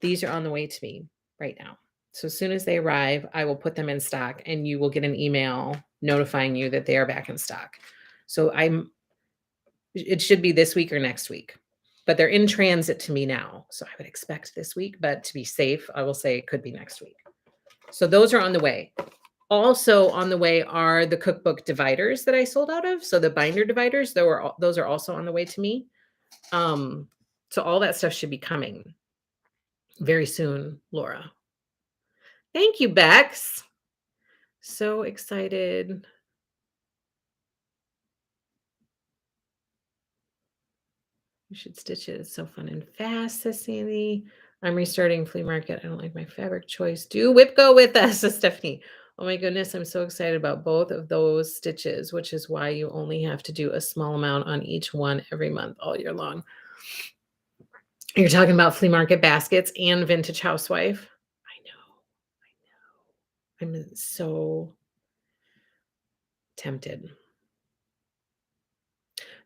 These are on the way to me right now. So as soon as they arrive, I will put them in stock and you will get an email notifying you that they are back in stock. So it should be this week or next week, but they're in transit to me now. So I would expect this week, but to be safe, I will say it could be next week. So those are on the way. Also on the way are the cookbook dividers that I sold out of. So the binder dividers, those are also on the way to me. So all that stuff should be coming very soon, Laura. Thank you, Bex. So excited. You should stitch it. It's so fun and fast, says Sandy. I'm restarting flea market. I don't like my fabric choice. Do whip go with us, says Stephanie. Oh my goodness, I'm so excited about both of those stitches, which is why you only have to do a small amount on each one every month all year long. You're talking about flea market baskets and vintage housewife. I know. I'm so tempted.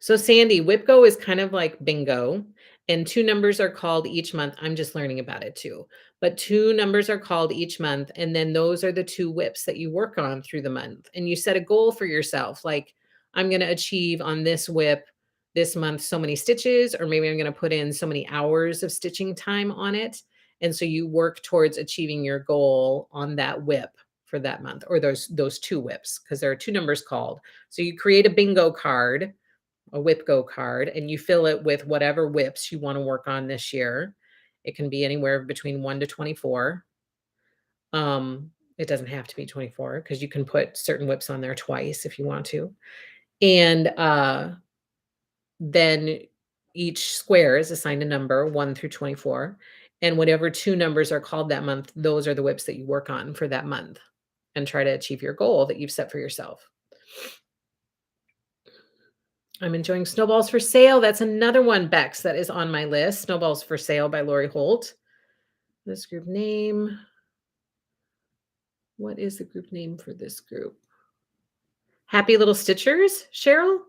So Sandy, WhipGo is kind of like bingo, and 2 numbers are called each month. I'm just learning about it too. But 2 numbers are called each month, and then those are the 2 whips that you work on through the month. And you set a goal for yourself, like I'm going to achieve on this whip this month so many stitches, or maybe I'm going to put in so many hours of stitching time on it. And so you work towards achieving your goal on that whip for that month, or those 2 whips, because there are 2 numbers called. So you create a bingo card, a whip go card, and you fill it with whatever whips you want to work on this year. It can be anywhere between 1 to 24. It doesn't have to be 24 because you can put certain whips on there twice if you want to. And then each square is assigned a number 1 through 24. And whatever 2 numbers are called that month, those are the whips that you work on for that month and try to achieve your goal that you've set for yourself. I'm enjoying Snowballs for Sale. That's another one, Bex, that is on my list. Snowballs for Sale by Lori Holt. This group name. What is the group name for this group? Happy Little Stitchers, Cheryl?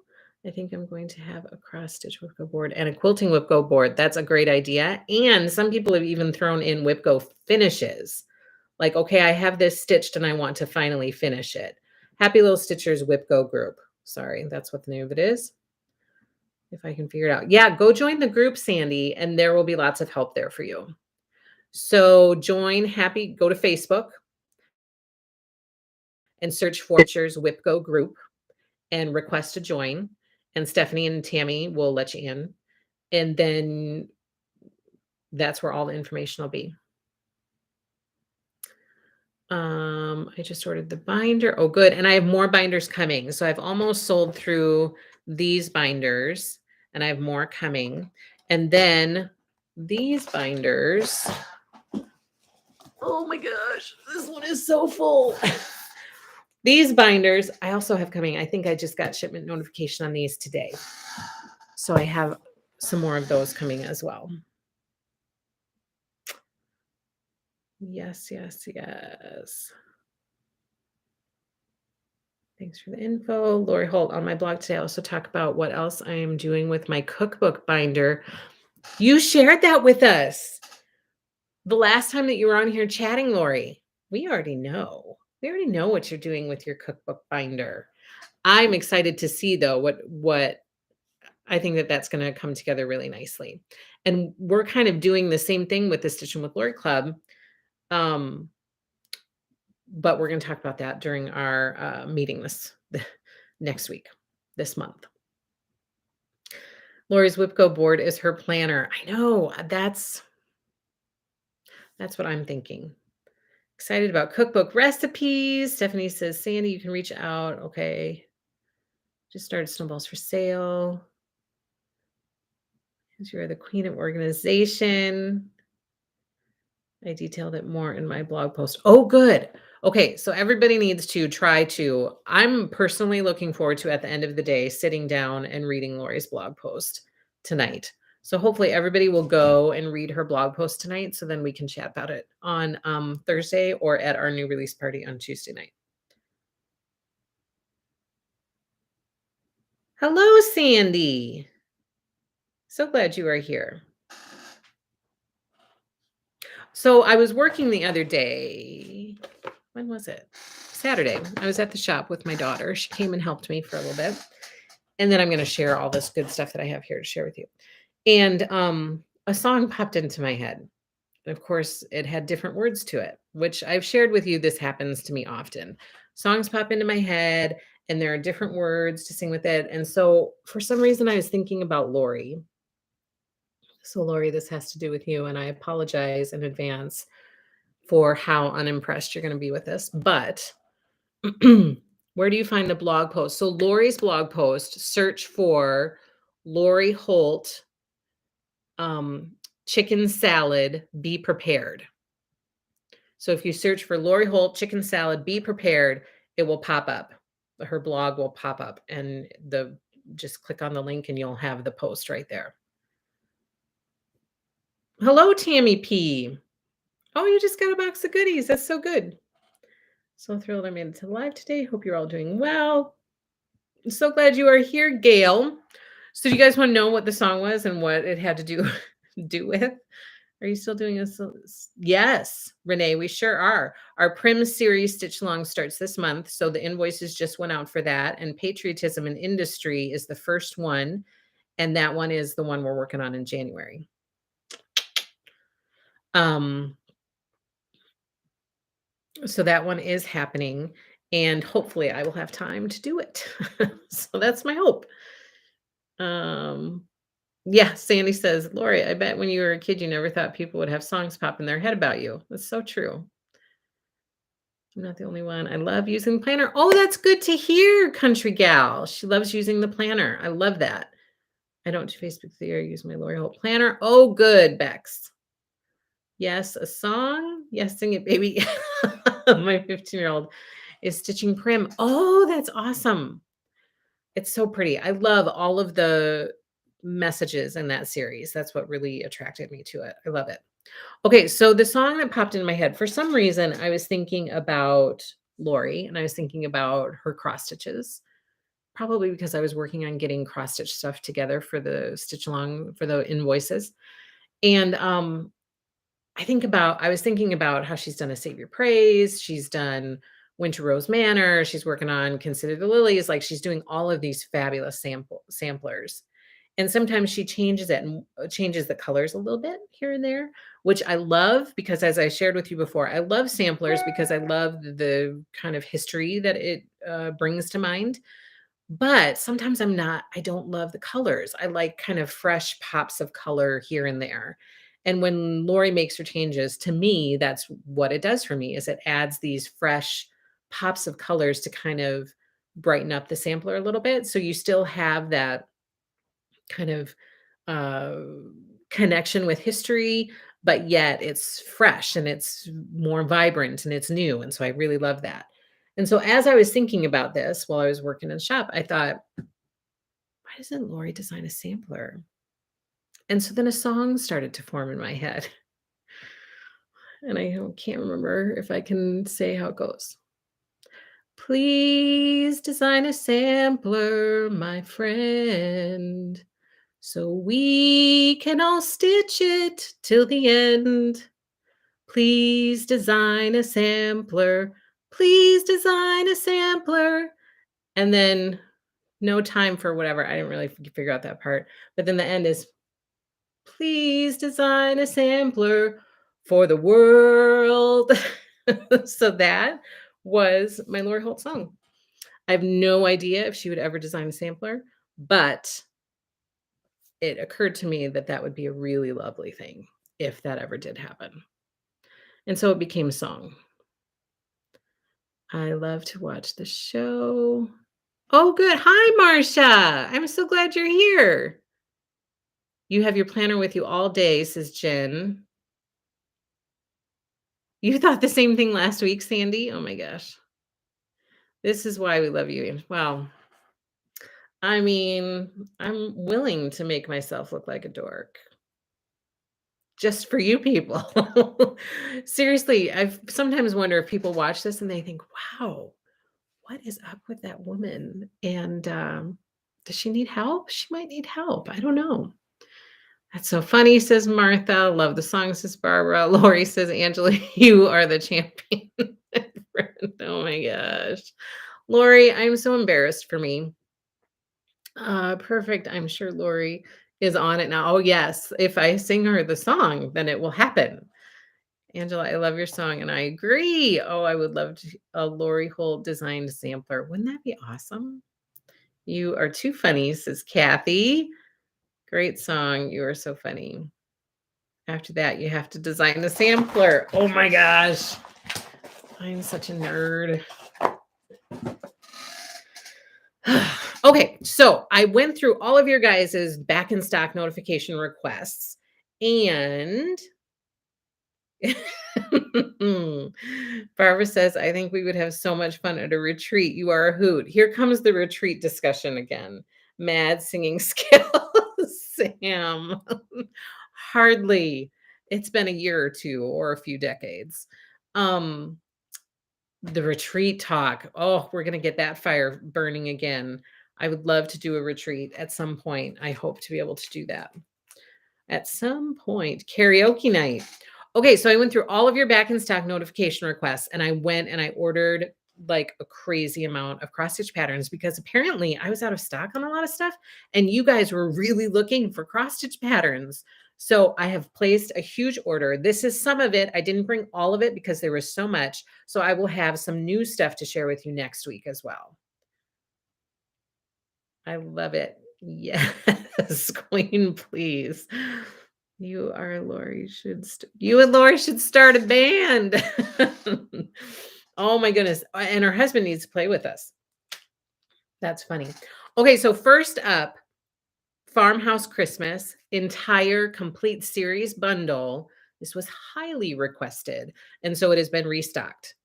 I think I'm going to have a cross stitch whip go board and a quilting whip go board. That's a great idea. And some people have even thrown in whip go finishes. Like, okay, I have this stitched and I want to finally finish it. Happy Little Stitchers whip go group. Sorry, that's what the name of it is. If I can figure it out. Yeah, go join the group, Sandy, and there will be lots of help there for you. So go to Facebook and search for Stitchers Whip Go group and request to join. And Stephanie and Tammy will let you in. And then that's where all the information will be. I just ordered the binder. Oh, good. And I have more binders coming. So I've almost sold through these binders and I have more coming. And then these binders. Oh my gosh, this one is so full. These binders I also have coming. I think I just got shipment notification on these today. So I have some more of those coming as well. Yes, yes, yes. Thanks for the info. Lori Holt on my blog today. I also talk about what else I am doing with my cookbook binder. You shared that with us the last time that you were on here chatting, Lori. We already know. We already know what you're doing with your cookbook binder. I'm excited to see though what I think that that's going to come together really nicely. And we're kind of doing the same thing with the Stitching with Lori Club. But we're going to talk about that during our meeting this next week, this month. Lori's Whipco board is her planner. I know that's what I'm thinking. Excited about cookbook recipes. Stephanie says, Sandy, you can reach out. Okay. Just started Snowballs for Sale. Because you're the queen of organization. I detailed it more in my blog post. Oh, good. Okay, so everybody needs to try to. I'm personally looking forward to, at the end of the day, sitting down and reading Lori's blog post tonight. So hopefully everybody will go and read her blog post tonight so then we can chat about it on Thursday or at our new release party on Tuesday night. Hello, Sandy. So glad you are here. So I was working the other day. When was it? Saturday. I was at the shop with my daughter. She came and helped me for a little bit. And then I'm going to share all this good stuff that I have here to share with you. And a song popped into my head. And of course, it had different words to it, which I've shared with you. This happens to me often. Songs pop into my head and there are different words to sing with it. And so for some reason, I was thinking about Lori. So, Lori, this has to do with you. And I apologize in advance for how unimpressed you're going to be with this. But where do you find the blog post? So Lori's blog post, search for Lori Holt chicken salad, be prepared. So if you search for Lori Holt chicken salad, be prepared, it will pop up. Her blog will pop up and just click on the link and you'll have the post right there. Hello, Tammy P. Oh, you just got a box of goodies. That's so good. So thrilled I made it to live today. Hope you're all doing well. I'm so glad you are here, Gail. So do you guys want to know what the song was and what it had to do with? Are you still doing this? Yes, Renee, we sure are. Our Prim series Stitch Along starts this month. So the invoices just went out for that. And Patriotism and Industry is the first one. And that one is the one we're working on in January. So that one is happening. And hopefully I will have time to do it. So that's my hope. Yeah, Sandy says, Lori, I bet when you were a kid, you never thought people would have songs pop in their head about you. That's so true. I'm not the only one. I love using the planner. Oh, that's good to hear, country gal. She loves using the planner. I love that. I don't do Facebook there. Use my Lori Holt planner. Oh, good, Bex. Yes, a song. Yes, sing it, baby. My 15-year-old is stitching Prim. Oh, that's awesome. It's so pretty. I love all of the messages in that series. That's what really attracted me to it. I love it. Okay, so the song that popped in my head, for some reason, I was thinking about Lori and I was thinking about her cross stitches, probably because I was working on getting cross stitch stuff together for the stitch along for the invoices. And I was thinking about how she's done A Savior Praise, she's done Winter Rose Manor, she's working on Consider the Lilies, like she's doing all of these fabulous samplers. And sometimes she changes it and changes the colors a little bit here and there, which I love because as I shared with you before, I love samplers because I love the kind of history that it brings to mind. But sometimes I don't love the colors. I like kind of fresh pops of color here and there. And when Lori makes her changes, to me, that's what it does for me is it adds these fresh pops of colors to kind of brighten up the sampler a little bit. So you still have that kind of uh, connection with history, but yet it's fresh and it's more vibrant and it's new. And so I really love that. And so as I was thinking about this while I was working in the shop, I thought, why doesn't Lori design a sampler? And so then a song started to form in my head. And I can't remember if I can say how it goes. Please design a sampler, my friend, so we can all stitch it till the end. Please design a sampler. Please design a sampler. And then no time for whatever. I didn't really figure out that part. But then the end is please design a sampler for the world. So that was my Lori Holt song. I have no idea if she would ever design a sampler, but it occurred to me that that would be a really lovely thing if that ever did happen. And so it became a song. I love to watch the show. Oh, good. Hi, Marcia. I'm so glad you're here. You have your planner with you all day, says Jen. You thought the same thing last week, Sandy? Oh my gosh. This is why we love you. Wow. I mean, I'm willing to make myself look like a dork just for you people. Seriously, I've sometimes wonder if people watch this and they think, wow, what is up with that woman? And does she need help? She might need help. I don't know. That's so funny, says Martha. Love the song, says Barbara. Lori says, Angela, you are the champion. Oh my gosh. Lori, I'm so embarrassed for me. Perfect. I'm sure Lori is on it now. Oh, yes. If I sing her the song, then it will happen. Angela, I love your song and I agree. Oh, I would love a Lori Holt designed sampler. Wouldn't that be awesome? You are too funny, says Kathy. Great song. You are so funny. After that, you have to design the sampler. Oh my gosh. I'm such a nerd. Okay, so I went through all of your guys's back in stock notification requests and Barbara says, I think we would have so much fun at a retreat. You are a hoot. Here comes the retreat discussion again. Mad singing skills, Sam. Hardly. It's been a year or two or a few decades. The retreat talk. Oh, we're going to get that fire burning again. I would love to do a retreat at some point. I hope to be able to do that at some point. Karaoke night. Okay, so I went through all of your back in stock notification requests and I went and I ordered like a crazy amount of cross stitch patterns because apparently I was out of stock on a lot of stuff and you guys were really looking for cross stitch patterns. So I have placed a huge order. This is some of it. I didn't bring all of it because there was so much. So I will have some new stuff to share with you next week as well. I love it. Yes, Queen, please. You are Lori. You and Lori should start a band. Oh my goodness. And her husband needs to play with us. That's funny. Okay, so first up, Farmhouse Christmas, entire complete series bundle. This was highly requested, and so it has been restocked.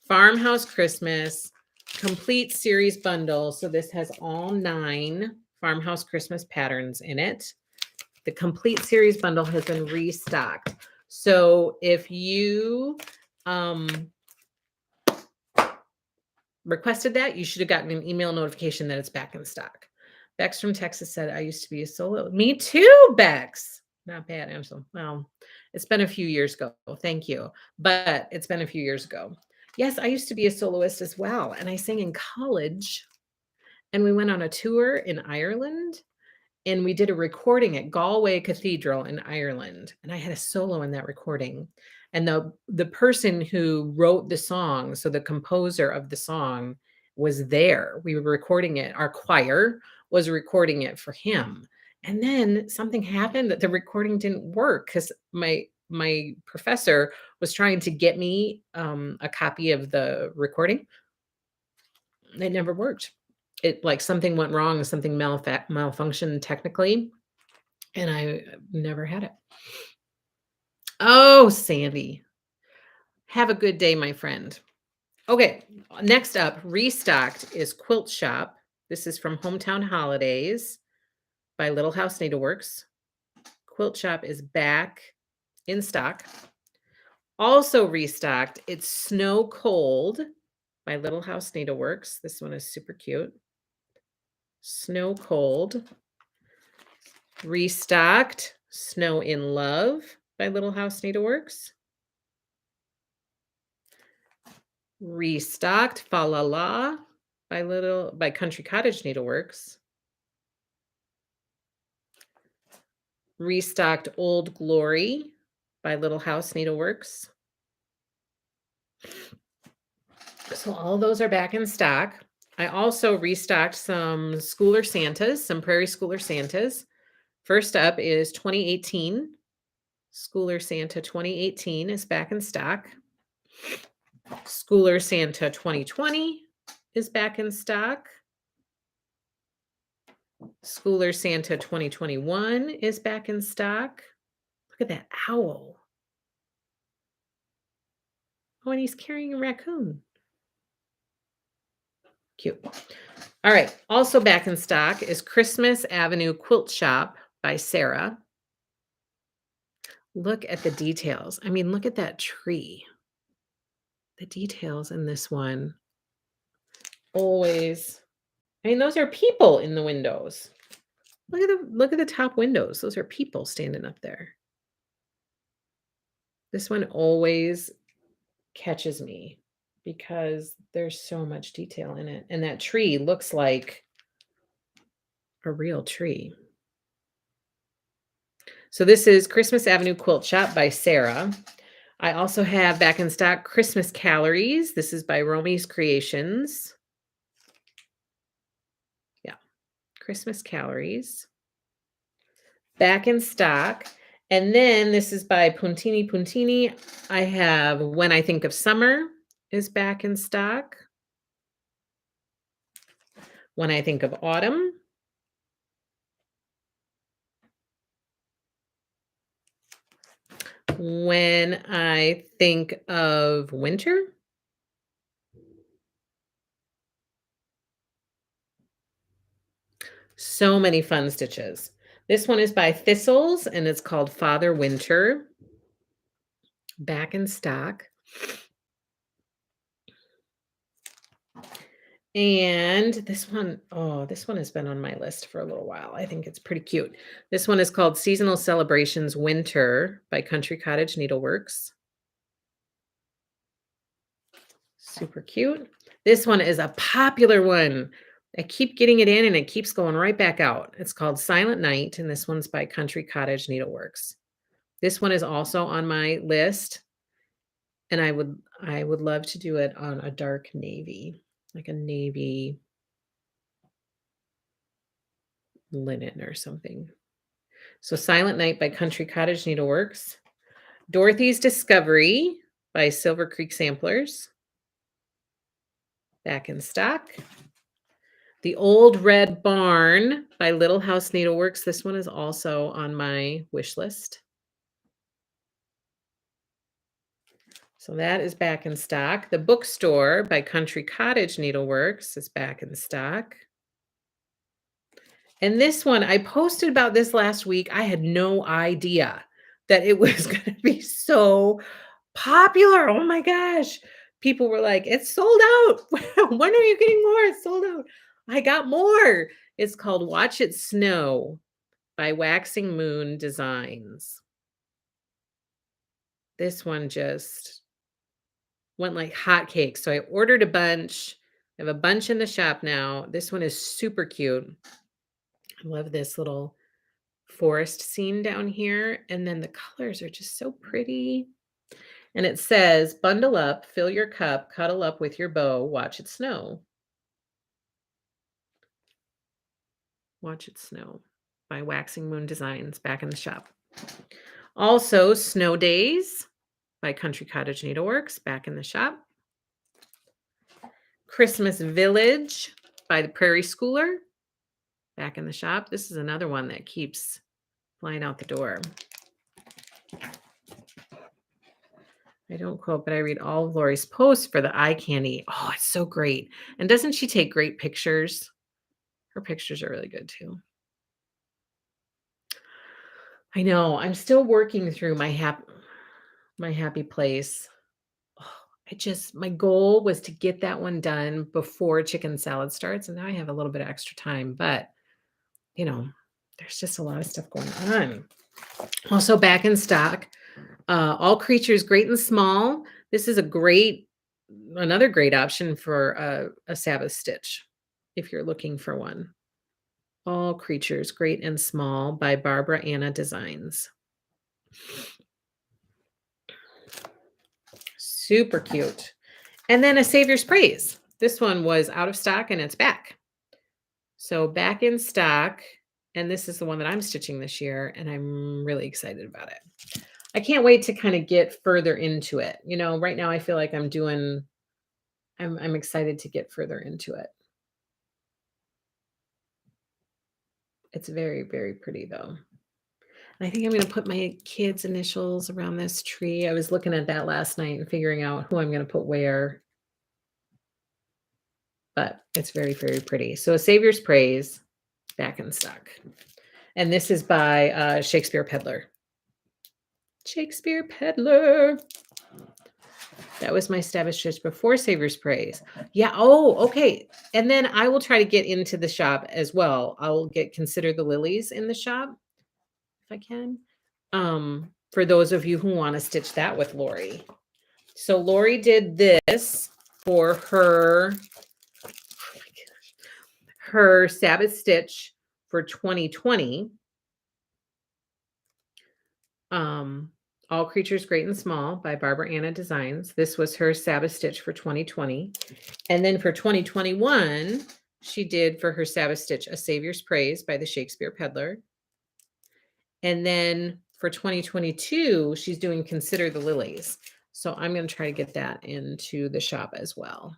Farmhouse Christmas, complete series bundle. So this has all 9 Farmhouse Christmas patterns in it. The complete series bundle has been restocked. So if you requested that, you should have gotten an email notification that it's back in stock. Bex from Texas said, I used to be a solo. Me too, Bex. Not bad, Angela. Well, it's been a few years ago. Thank you. But it's been a few years ago. Yes, I used to be a soloist as well. And I sang in college. And we went on a tour in Ireland. And we did a recording at Galway Cathedral in Ireland. And I had a solo in that recording. And the person who wrote the song, so the composer of the song, was there. We were recording it. Our choir was recording it for him. And then something happened that the recording didn't work because my professor was trying to get me a copy of the recording. It never worked. It like something went wrong, something malfunctioned technically, and I never had it. Oh, Sandy. Have a good day, my friend. Okay, next up, restocked is Quilt Shop. This is from Hometown Holidays by Little House Needleworks. Quilt Shop is back in stock. Also restocked, it's Snow Cold by Little House Needleworks. This one is super cute. Snow Cold. Restocked, Snow in Love by Little House Needleworks. Restocked, Fa La La by Country Cottage Needleworks. Restocked, Old Glory by Little House Needleworks. So all those are back in stock. I also restocked some Schooler Santas, some Prairie Schooler Santas. First up is 2018. Schooler Santa 2018 is back in stock. Schooler Santa 2020 is back in stock. Schooler Santa 2021 is back in stock. Look at that owl. Oh, and he's carrying a raccoon. Cute. All right. Also back in stock is Christmas Avenue Quilt Shop by Sarah. Look at the details. I mean, look at that tree. The details in this one always. I mean, those are people in the windows. Look at the top windows. Those are people standing up there. This one always catches me because there's so much detail in it. And that tree looks like a real tree. So this is Christmas Avenue Quilt Shop by Sarah. I also have back in stock Christmas Calories. This is by Romy's Creations. Yeah, Christmas Calories. Back in stock. And then this is by Puntini Puntini. I have When I Think of Summer is back in stock. When I Think of Autumn. When I Think of Winter. So many fun stitches. This one is by Thistles and it's called Father Winter. Back in stock. And this one, oh, this one has been on my list for a little while. I think it's pretty cute. This one is called Seasonal Celebrations Winter by Country Cottage Needleworks. Super cute. This one is a popular one. I keep getting it in and it keeps going right back out. It's called Silent Night, and this one's by Country Cottage Needleworks. This one is also on my list, and I would love to do it on a dark navy, like a navy linen or something. So Silent Night by Country Cottage Needleworks. Dorothy's Discovery by Silver Creek Samplers. Back in stock. The Old Red Barn by Little House Needleworks. This one is also on my wish list. So that is back in stock. The Bookstore by Country Cottage Needleworks is back in stock. And this one, I posted about this last week. I had no idea that it was going to be so popular. Oh my gosh. People were like, it's sold out. When are you getting more? It's sold out. I got more. It's called Watch It Snow by Waxing Moon Designs. This one just went like hotcakes. So I ordered a bunch. I have a bunch in the shop now. This one is super cute. I love this little forest scene down here. And then the colors are just so pretty. And it says, bundle up, fill your cup, cuddle up with your beau, watch it snow. Watch it snow by Waxing Moon Designs back in the shop. Also, Snow Days by Country Cottage Needleworks back in the shop. Christmas Village by the Prairie Schooler back in the shop. This is another one that keeps flying out the door. I don't quote, but I read all of Lori's posts for the eye candy. Oh, it's so great. And doesn't she take great pictures? Her pictures are really good too. I know. I'm still working through my happy place. Oh, my goal was to get that one done before chicken salad starts. And now I have a little bit of extra time, but there's just a lot of stuff going on. Also back in stock, All Creatures Great and Small. This is another great option for a Sabbath stitch if you're looking for one. All Creatures Great and Small by Barbara Anna Designs. Super cute. And then a Savior's Praise. This one was out of stock and it's back. So back in stock. And this is the one that I'm stitching this year. And I'm really excited about it. I can't wait to kind of get further into it. Right now I feel like I'm excited to get further into it. It's very, very pretty though. And I think I'm going to put my kids' initials around this tree. I was looking at that last night and figuring out who I'm going to put where. But it's very, very pretty. So a Savior's Praise back in stock. And this is by Shakespeare Peddler. Shakespeare Peddler. That was my Sabbath stitch before Savior's Praise. Yeah. Oh, okay. And then I will try to get into the shop as well. I'll Consider the Lilies in the shop if I can. For those of you who want to stitch that with Lori. So Lori did this for her Sabbath stitch for 2020. All Creatures Great and Small by Barbara Anna Designs. This was her Sabbath stitch for 2020. And then for 2021, she did for her Sabbath stitch a Savior's Praise by the Shakespeare Peddler. And then for 2022, she's doing Consider the Lilies. So I'm going to try to get that into the shop as well.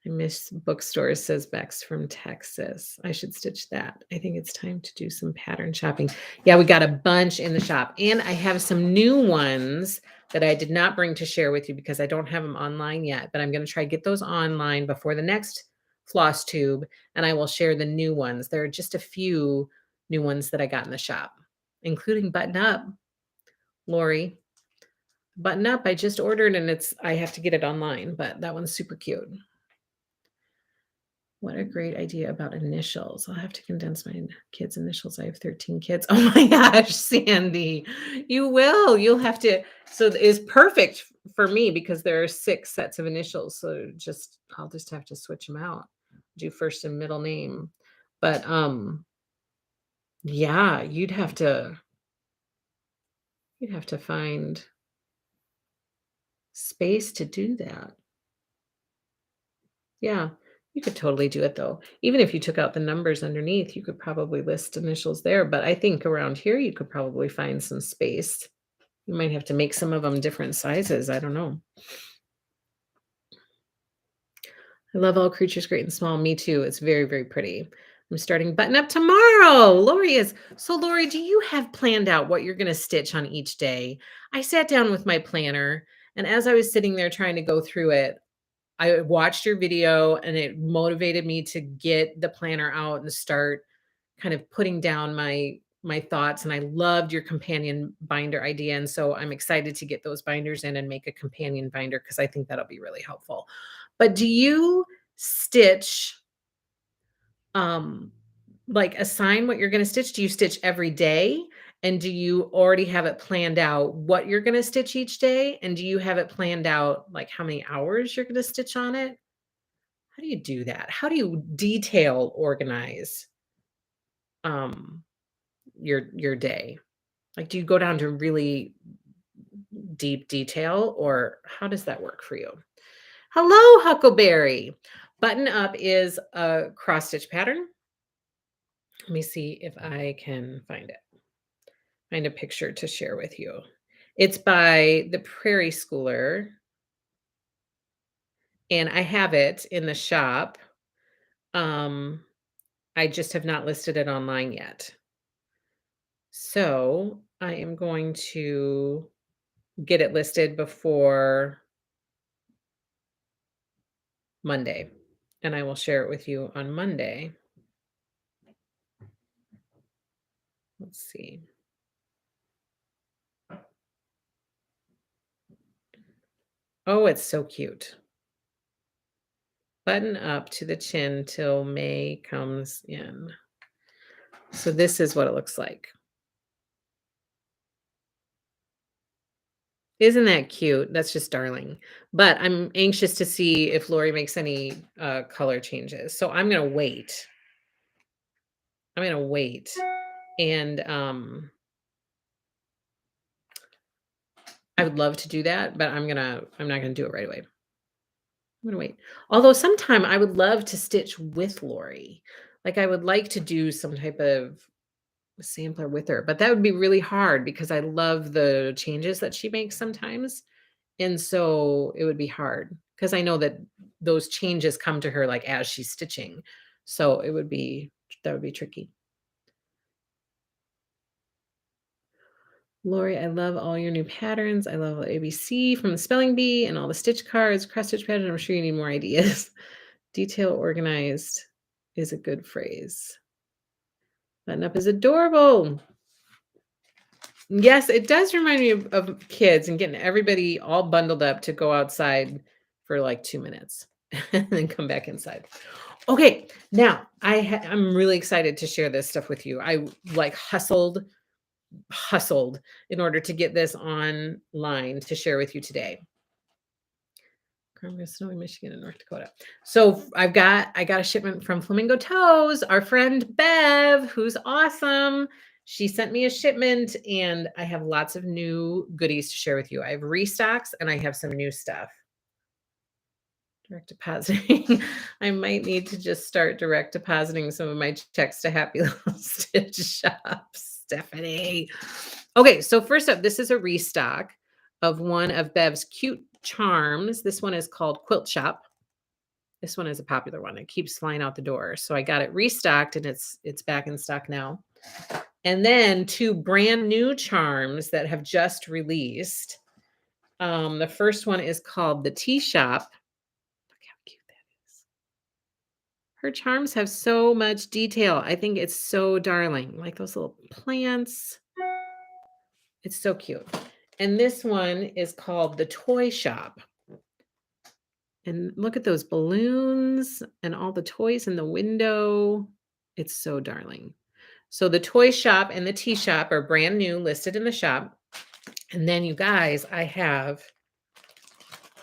I miss bookstores, says Bex from Texas. I should stitch that. I think it's time to do some pattern shopping. Yeah, we got a bunch in the shop. And I have some new ones that I did not bring to share with you because I don't have them online yet. But I'm going to try to get those online before the next Flosstube. And I will share the new ones. There are just a few new ones that I got in the shop, including Button Up. Lori, Button Up, I just ordered and I have to get it online. But that one's super cute. What a great idea about initials. I'll have to condense my kids' initials. I have 13 kids. Oh my gosh, Sandy. You will. You'll have to. So it's perfect for me because there are 6 sets of initials. So I'll just have to switch them out. Do first and middle name. But yeah, you'd have to find space to do that. Yeah. You could totally do it though. Even if you took out the numbers underneath, you could probably list initials there. But I think around here, you could probably find some space. You might have to make some of them different sizes. I don't know. I love All Creatures Great and Small. Me too. It's very, very pretty. I'm starting Button Up tomorrow. Lori is. So Lori, do you have planned out what you're going to stitch on each day? I sat down with my planner and as I was sitting there trying to go through it, I watched your video and it motivated me to get the planner out and start kind of putting down my thoughts. And I loved your companion binder idea. And so I'm excited to get those binders in and make a companion binder because I think that'll be really helpful. But do you stitch, like assign what you're going to stitch? Do you stitch every day? And do you already have it planned out what you're going to stitch each day? And do you have it planned out like how many hours you're going to stitch on it? How do you do that? How do you detail organize your day? Like, do you go down to really deep detail or how does that work for you? Hello, Huckleberry. Button Up is a cross stitch pattern. Let me see if I can find it. Find a picture to share with you. It's by the Prairie Schooler, and I have it in the shop. Um, I just have not listed it online yet. So I am going to get it listed before Monday, and I will share it with you on Monday. Let's see. Oh, it's so cute. Button up to the chin till May comes in. So this is what it looks like. Isn't that cute? That's just darling. But I'm anxious to see if Lori makes any color changes. So I'm gonna wait. I'm gonna wait. And I would love to do that, but I'm not gonna do it right away. I'm gonna wait. Although sometime I would love to stitch with Lori. Like I would like to do some type of sampler with her, but that would be really hard because I love the changes that she makes sometimes. And so it would be hard because I know that those changes come to her like as she's stitching. So that would be tricky. Lori, I love all your new patterns. I love ABC from the spelling bee and all the stitch cards, cross stitch pattern. I'm sure you need more ideas. Detail organized is a good phrase. Button up is adorable. Yes, it does remind me of kids and getting everybody all bundled up to go outside for like 2 minutes and then come back inside. Okay, now I'm really excited to share this stuff with you. I like hustled in order to get this online to share with you today. Snowy, Michigan, and North Dakota. So I got a shipment from Flamingo Toes, our friend Bev, who's awesome. She sent me a shipment, and I have lots of new goodies to share with you. I have restocks, and I have some new stuff. Direct depositing. I might need to just start direct depositing some of my checks to Happy Little Stitch Shop, Stephanie. Okay, so first up, this is a restock of one of Bev's cute charms. This one is called Quilt Shop. This one is a popular one. It keeps flying out the door. So I got it restocked and it's back in stock now. And then two brand new charms that have just released. The first one is called the Tea Shop. Look how cute that is. Her charms have so much detail. I think it's so darling. Like those little plants. It's so cute. And this one is called the Toy Shop. And look at those balloons and all the toys in the window. It's so darling. So the Toy Shop and the Tea Shop are brand new, listed in the shop. And then you guys, I have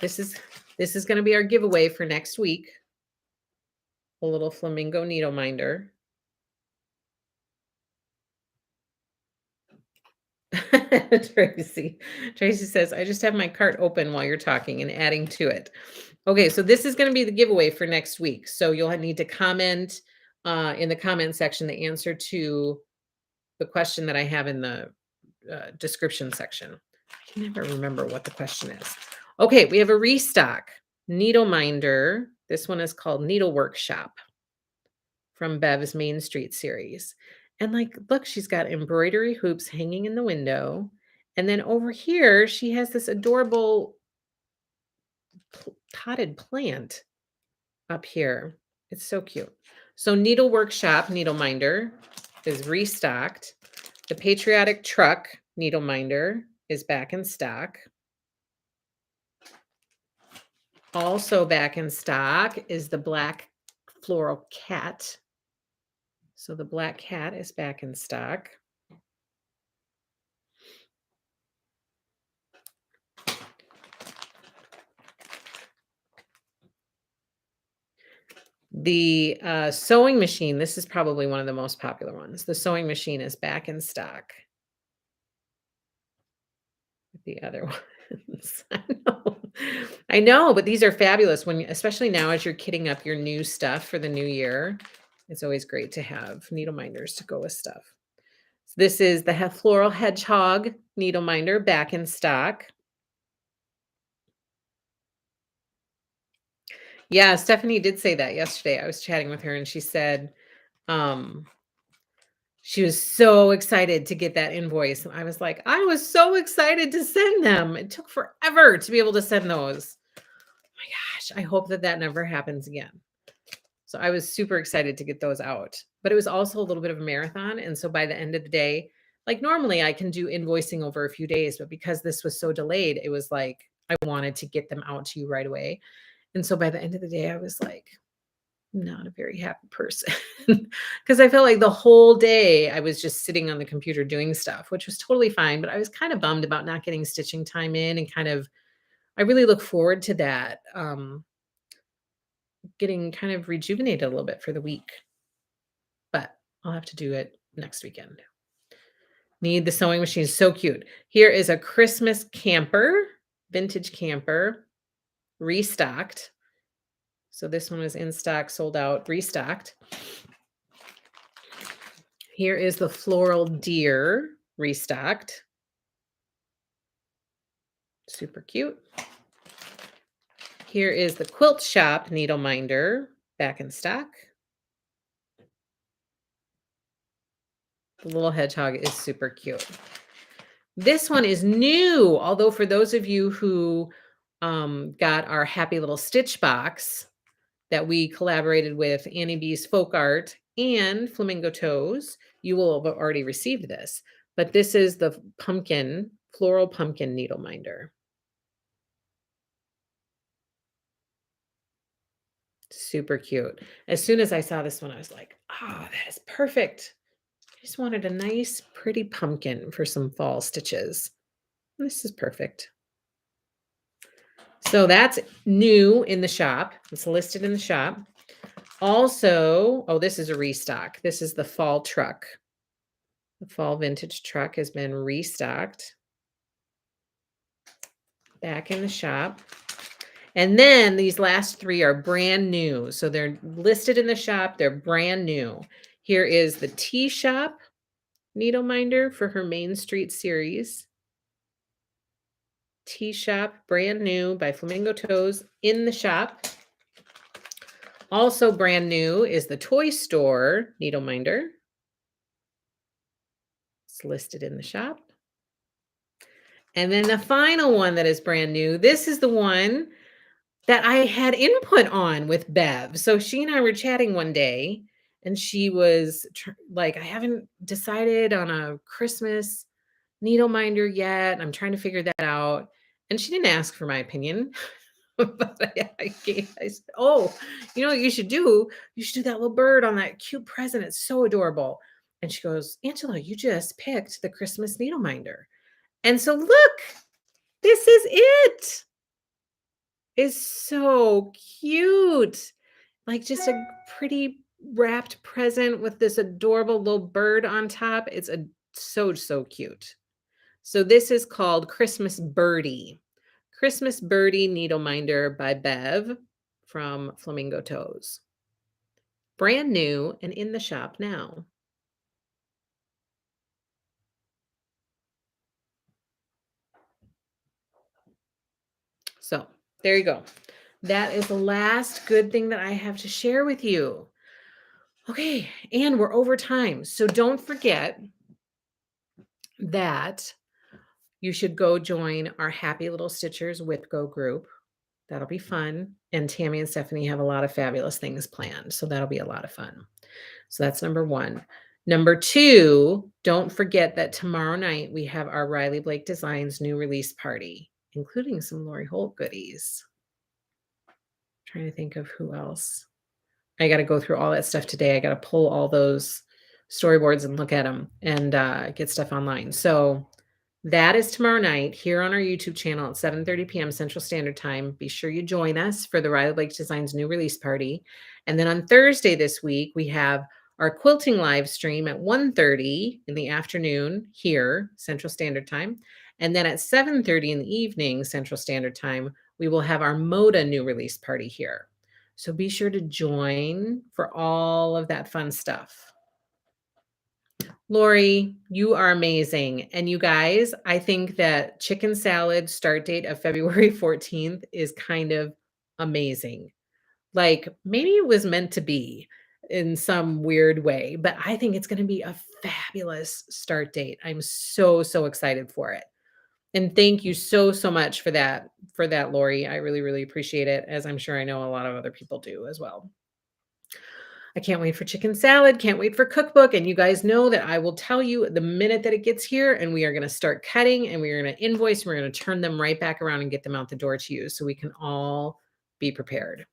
this is going to be our giveaway for next week. A little flamingo needle minder. Tracy says, I just have my cart open while you're talking and adding to it. Okay, so this is going to be the giveaway for next week. So you'll need to comment in the comment section the answer to the question that I have in the description section. I can never remember what the question is. Okay, we have a restock needle minder. This one is called Needle Workshop from Bev's Main Street series. And like, look, she's got embroidery hoops hanging in the window. And then over here, she has this adorable potted plant up here. It's so cute. So Needle Workshop Needle Minder is restocked. The Patriotic Truck Needle Minder is back in stock. Also back in stock is the Black Floral Cat. So the Black Cat is back in stock. The sewing machine, this is probably one of the most popular ones. The sewing machine is back in stock. The other ones. I know, but these are fabulous when, especially now as you're kitting up your new stuff for the new year. It's always great to have needle minders to go with stuff. This is the Floral Hedgehog needle minder back in stock. Yeah, Stephanie did say that yesterday. I was chatting with her and she said, um, she was so excited to get that invoice. And I was like, I was so excited to send them. It took forever to be able to send those. Oh my gosh, I hope that that never happens again. So I was super excited to get those out. But it was also a little bit of a marathon. And so by the end of the day, like normally I can do invoicing over a few days, but because this was so delayed, it was like I wanted to get them out to you right away. And so by the end of the day, I was like, not a very happy person because I felt like the whole day I was just sitting on the computer doing stuff, which was totally fine. But I was kind of bummed about not getting stitching time in and kind of, I really look forward to that. Getting kind of rejuvenated a little bit for the week, but I'll have to do it next weekend. Need the sewing machine. So cute. Here is a Christmas camper, vintage camper, restocked. So this one was in stock, sold out, restocked. Here is the floral deer, restocked. Super cute. Here is the quilt shop needle minder, back in stock. The little hedgehog is super cute. This one is new, although for those of you who got our happy little stitch box that we collaborated with Annie B's Folk Art and Flamingo Toes, you will have already received this. But this is the pumpkin, floral pumpkin needle minder. Super cute. As soon as I saw this one, I was like, oh, that is perfect. I just wanted a nice, pretty pumpkin for some fall stitches. This is perfect. So that's new in the shop. It's listed in the shop. Also, oh, this is a restock. This is the fall truck. The fall vintage truck has been restocked back in the shop. And then these last three are brand new. So they're listed in the shop. They're brand new. Here is the Tea Shop needle minder for her Main Street series. Tea Shop, brand new by Flamingo Toes in the shop. Also brand new is the Toy Store needle minder. It's listed in the shop. And then the final one that is brand new, this is the one that I had input on with Bev. So she and I were chatting one day and she was like, I haven't decided on a Christmas needle minder yet. I'm trying to figure that out. And she didn't ask for my opinion. But I said, oh, you know what you should do? You should do that little bird on that cute present. It's so adorable. And she goes, Angela, you just picked the Christmas needle minder. And so look, this is it. It's so cute. Like just a pretty wrapped present with this adorable little bird on top. It's so cute. So this is called Christmas Birdie. Christmas Birdie Needle Minder by Bev from Flamingo Toes. Brand new and in the shop now. So there you go. That is the last good thing that I have to share with you. Okay, and we're over time. So don't forget that you should go join our Happy Little Stitchers Whip Go group. That'll be fun. And Tammy and Stephanie have a lot of fabulous things planned. So that'll be a lot of fun. So that's number one. Number two, don't forget that tomorrow night we have our Riley Blake Designs new release party, including some Lori Holt goodies. Trying to think of who else. I got to go through all that stuff today. I got to pull all those storyboards and look at them and get stuff online. So that is tomorrow night here on our YouTube channel at 7:30 p.m. Central Standard Time. Be sure you join us for the Riley Blake Designs new release party. And then on Thursday this week, we have our quilting live stream at 1:30 in the afternoon here, Central Standard Time. And then at 7:30 in the evening, Central Standard Time, we will have our Moda new release party here. So be sure to join for all of that fun stuff. Lori, you are amazing. And you guys, I think that chicken salad start date of February 14th is kind of amazing. Like maybe it was meant to be in some weird way, but I think it's going to be a fabulous start date. I'm so, so excited for it. And thank you so, so much for that, Lori. I really, really appreciate it, as I'm sure I know a lot of other people do as well. I can't wait for chicken salad, can't wait for cookbook, and you guys know that I will tell you the minute that it gets here, and we are gonna start cutting, and we are gonna invoice, and we're gonna turn them right back around and get them out the door to you so we can all be prepared.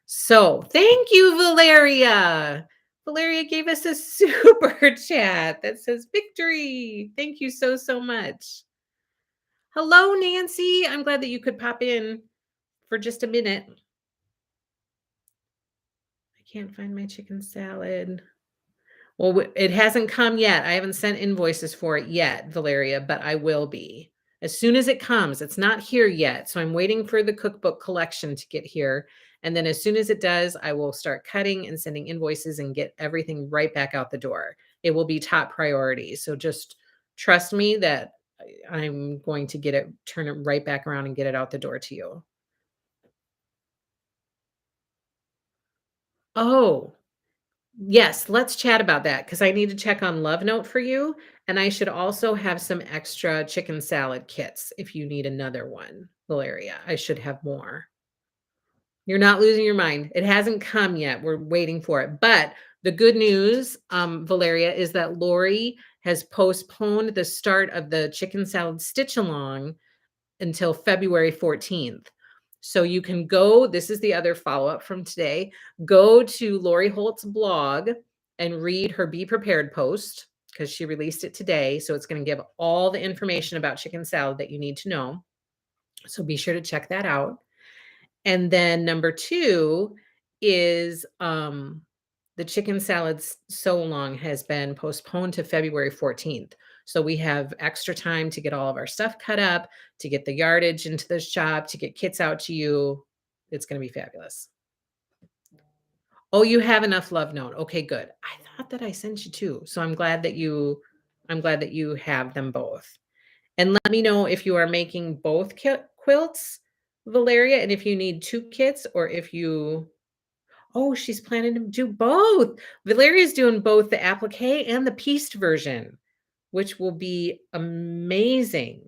So, thank you, Valeria. Valeria gave us a super chat that says victory. Thank you so, so much. Hello, Nancy. I'm glad that you could pop in for just a minute. I can't find my chicken salad. Well, it hasn't come yet. I haven't sent invoices for it yet, Valeria, but I will be. As soon as it comes, it's not here yet. So I'm waiting for the cookbook collection to get here. And then as soon as it does, I will start cutting and sending invoices and get everything right back out the door. It will be top priority. So just trust me that I'm going to get it, turn it right back around and get it out the door to you. Oh, yes, let's chat about that because I need to check on Love Note for you. And I should also have some extra chicken salad kits if you need another one, Valeria. I should have more. You're not losing your mind. It hasn't come yet. We're waiting for it. But the good news, Valeria, is that Lori has postponed the start of the chicken salad stitch along until February 14th. So you can go, this is the other follow-up from today, go to Lori Holt's blog and read her Be Prepared post because she released it today. So it's going to give all the information about chicken salad that you need to know. So be sure to check that out. And then number two is the chicken salad so long has been postponed to February 14th. So we have extra time to get all of our stuff cut up, to get the yardage into the shop, to get kits out to you. It's going to be fabulous. Oh, you have enough Love Note. Okay, good. I thought that I sent you two. So I'm glad that you have them both. And let me know if you are making both quilts, Valeria, and if you need two kits or if you oh, she's planning to do both. Valeria's doing both the applique and the pieced version, which will be amazing.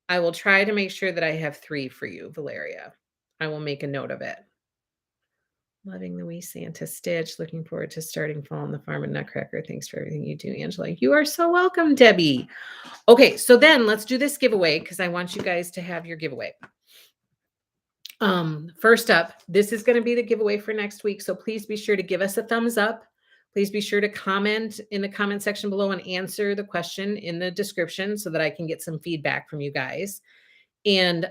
I will try to make sure that I have 3 for you, Valeria. I will make a note of it. Loving the wee Santa stitch. Looking forward to starting fall on the farm in Nutcracker. Thanks for everything you do, Angela. You are so welcome, Debbie. Okay, so then let's do this giveaway because I want you guys to have your giveaway. First up, this is going to be the giveaway for next week. So please be sure to give us a thumbs up. Please be sure to comment in the comment section below and answer the question in the description so that I can get some feedback from you guys. And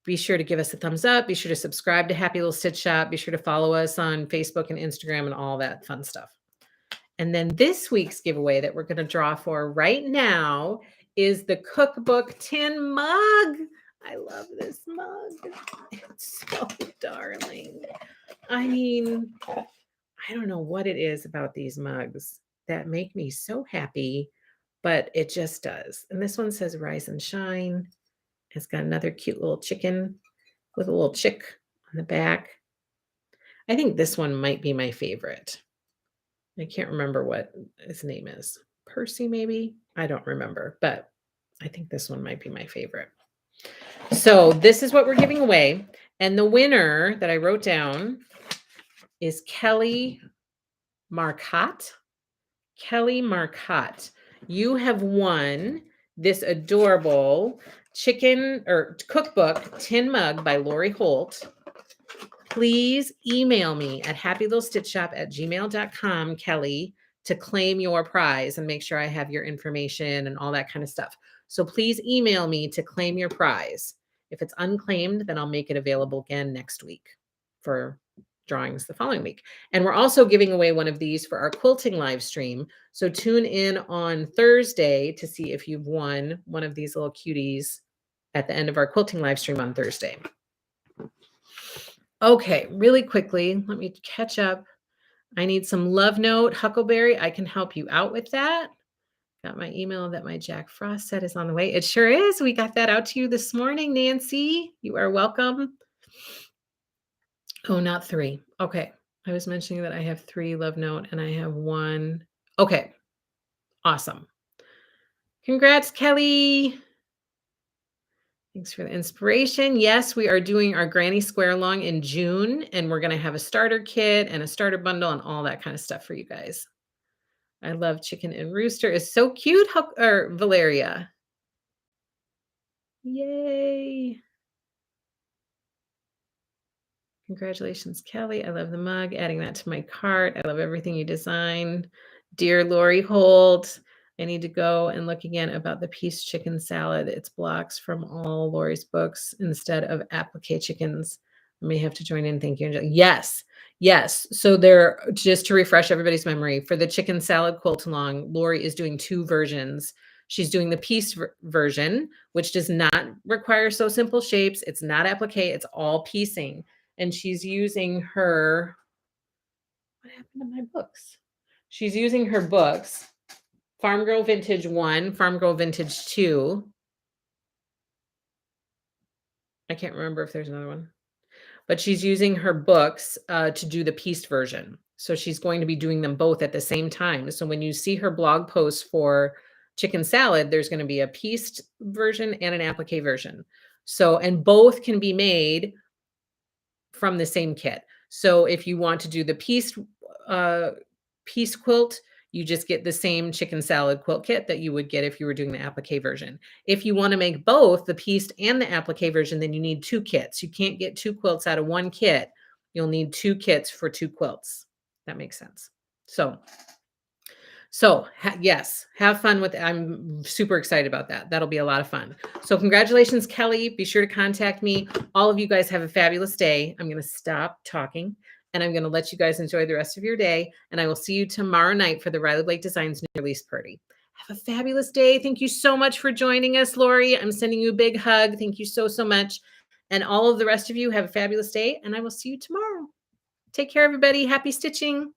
be sure to give us a thumbs up. Be sure to subscribe to Happy Little Stitch Shop. Be sure to follow us on Facebook and Instagram and all that fun stuff. And then this week's giveaway that we're going to draw for right now is the cookbook tin mug. I love this mug. It's so darling. I mean, I don't know what it is about these mugs that make me so happy, but it just does. And this one says Rise and Shine. It's got another cute little chicken with a little chick on the back. I think this one might be my favorite. I can't remember what his name is. Percy, maybe? I don't remember, but I think this one might be my favorite. So this is what we're giving away. And the winner that I wrote down is Kelly Marcotte. Kelly Marcotte, you have won this adorable chicken or cookbook tin mug by Lori Holt. Please email me at happylittlestitchshop@gmail.com, Kelly, to claim your prize and make sure I have your information and all that kind of stuff. So please email me to claim your prize. If it's unclaimed, then I'll make it available again next week for drawings the following week. And we're also giving away one of these for our quilting live stream. So tune in on Thursday to see if you've won one of these little cuties at the end of our quilting live stream on Thursday. Okay, really quickly, let me catch up. I need some love note, Huckleberry. I can help you out with that. Got my email that my Jack Frost set is on the way. It sure is. We got that out to you this morning, Nancy. You are welcome. Oh, not three. Okay. I was mentioning that I have three love note and I have one. Okay. Awesome. Congrats, Kelly. Thanks for the inspiration. Yes, we are doing our Granny Square Along in June, and we're going to have a starter kit and a starter bundle and all that kind of stuff for you guys. I love Chicken and Rooster. Is so cute. Or Valeria. Yay. Congratulations, Kelly. I love the mug. Adding that to my cart. I love everything you designed. Dear Lori Holt, I need to go and look again about the piece chicken salad. It's blocks from all Lori's books instead of applique chickens. I may have to join in. Thank you, Angela. Yes. Yes. So there, just to refresh everybody's memory, for the chicken salad quilt along, Lori is doing two versions. She's doing the piece version, which does not require so simple shapes. It's not applique, it's all piecing. And she's using her, what happened to my books? She's using her books, Farm Girl Vintage 1, Farm Girl Vintage 2. I can't remember if there's another one, but she's using her books to do the pieced version. So she's going to be doing them both at the same time. So when you see her blog post for chicken salad, there's going to be a pieced version and an applique version. So, and both can be made from the same kit. So if you want to do the piece quilt, you just get the same chicken salad quilt kit that you would get if you were doing the applique version. If you want to make both the pieced and the applique version, then you need two kits. You can't get two quilts out of one kit. You'll need two kits for two quilts. That makes sense. So yes, have fun with it. I'm super excited about that. That'll be a lot of fun. So congratulations, Kelly. Be sure to contact me. All of you guys have a fabulous day. I'm going to stop talking and I'm going to let you guys enjoy the rest of your day. And I will see you tomorrow night for the Riley Blake Designs new release party. Have a fabulous day. Thank you so much for joining us, Lori. I'm sending you a big hug. Thank you so, so much. And all of the rest of you have a fabulous day. And I will see you tomorrow. Take care, everybody. Happy stitching.